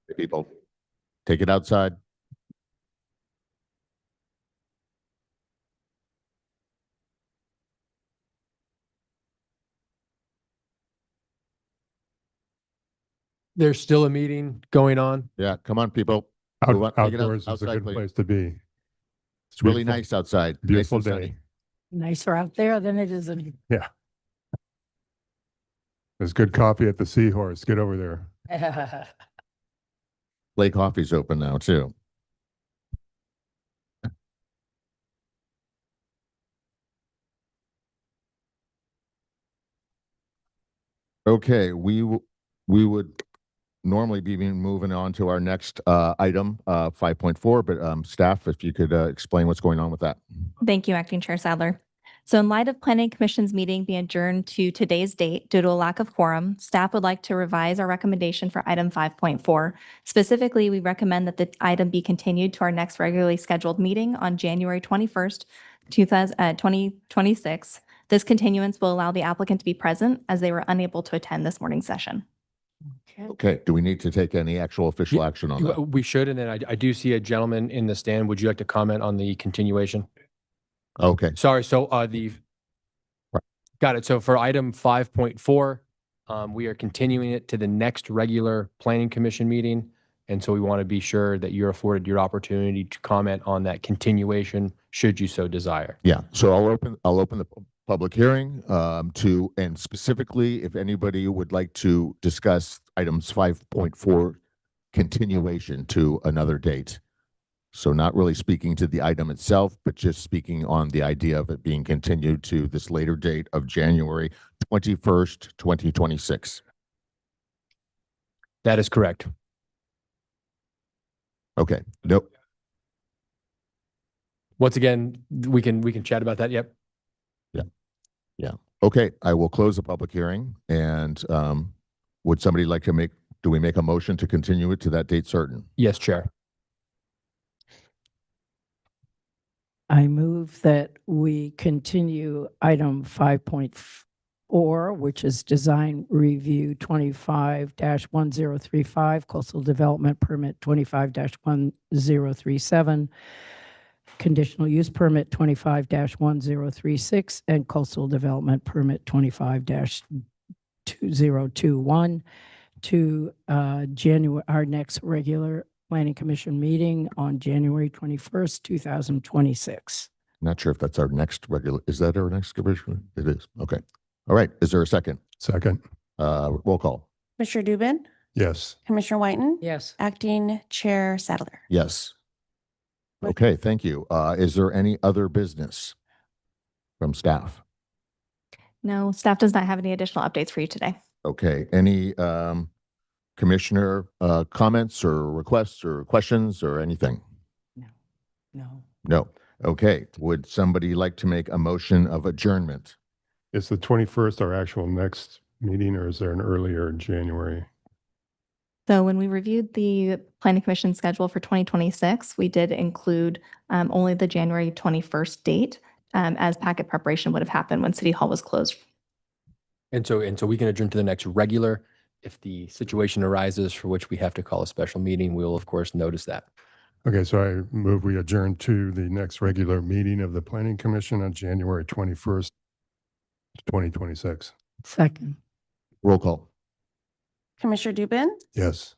Hey, people. Take it outside. There's still a meeting going on. Yeah, come on, people. Move on. Take it Outdoors is a outside, good please. place to be. It's really Beautiful- nice outside. Nice Beautiful and sunny. day. Nicer out there than it is in. Yeah. There's good coffee at the Seahorse. Get over there. Lake Coffee's open now too. Okay, we would normally be moving on to our next item, 5.4, but staff, if you could explain what's going on with that. Thank you, Acting Chair Sadler. So in light of Planning Commission's meeting being adjourned to today's date due to a lack of quorum, staff would like to revise our recommendation for item 5.4. Specifically, we recommend that the item be continued to our next regularly scheduled meeting on January 21st, 2026. This continuance will allow the applicant to be present as they were unable to attend this morning's session. Okay, do we need to take any actual official action on that? We should, and then I do see a gentleman in the stand. Would you like to comment on the continuation? Okay, Sorry, so got it. So for item 5.4, we are continuing it to the next regular planning commission meeting. And so we want to be sure that you're afforded your opportunity to comment on that continuation, should you so desire. yeah, so I'll open the public hearing and specifically, if anybody would like to discuss items 5.4 continuation to another date. So not really speaking to the item itself, but just speaking on the idea of it being continued to this later date of January 21st, 2026. That is correct. Okay, nope. Once again, we can chat about that. Yep. Yeah. Okay, I will close the public hearing and would somebody like to do we make a motion to continue it to that date certain? Yes, Chair. I move that we continue item 5.4, which is design review 25-1035, coastal development permit 25-1037, conditional use permit 25-1036, and coastal development permit 25-2021 to our next regular Planning Commission meeting on January 21st, 2026. Not sure if that's our next regular, is that our next commission? It is. Okay. All right. Is there a second? Second. Roll call. Commissioner Dubin, Yes. Commissioner Whiten, Yes. Acting Chair Sadler. Yes. Okay, thank you. Is there any other business from staff? No, staff does not have any additional updates for you today. Okay, any commissioner comments or requests or questions or anything? No. No. Okay, would somebody like to make a motion of adjournment? Is the 21st our actual next meeting, or is there an earlier in January? So when we reviewed the Planning Commission schedule for 2026, we did include only the January 21st date as packet preparation would have happened when City Hall was closed. And so we can adjourn to the next regular. If the situation arises for which we have to call a special meeting, we will of course notice that. Okay, so I move we adjourn to the next regular meeting of the Planning Commission on January 21st, 2026. Second. Roll call. Commissioner Dubin, Yes.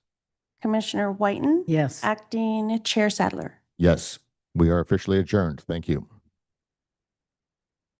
Commissioner Whiten, Yes. Acting Chair Sadler. Yes, we are officially adjourned. Thank you.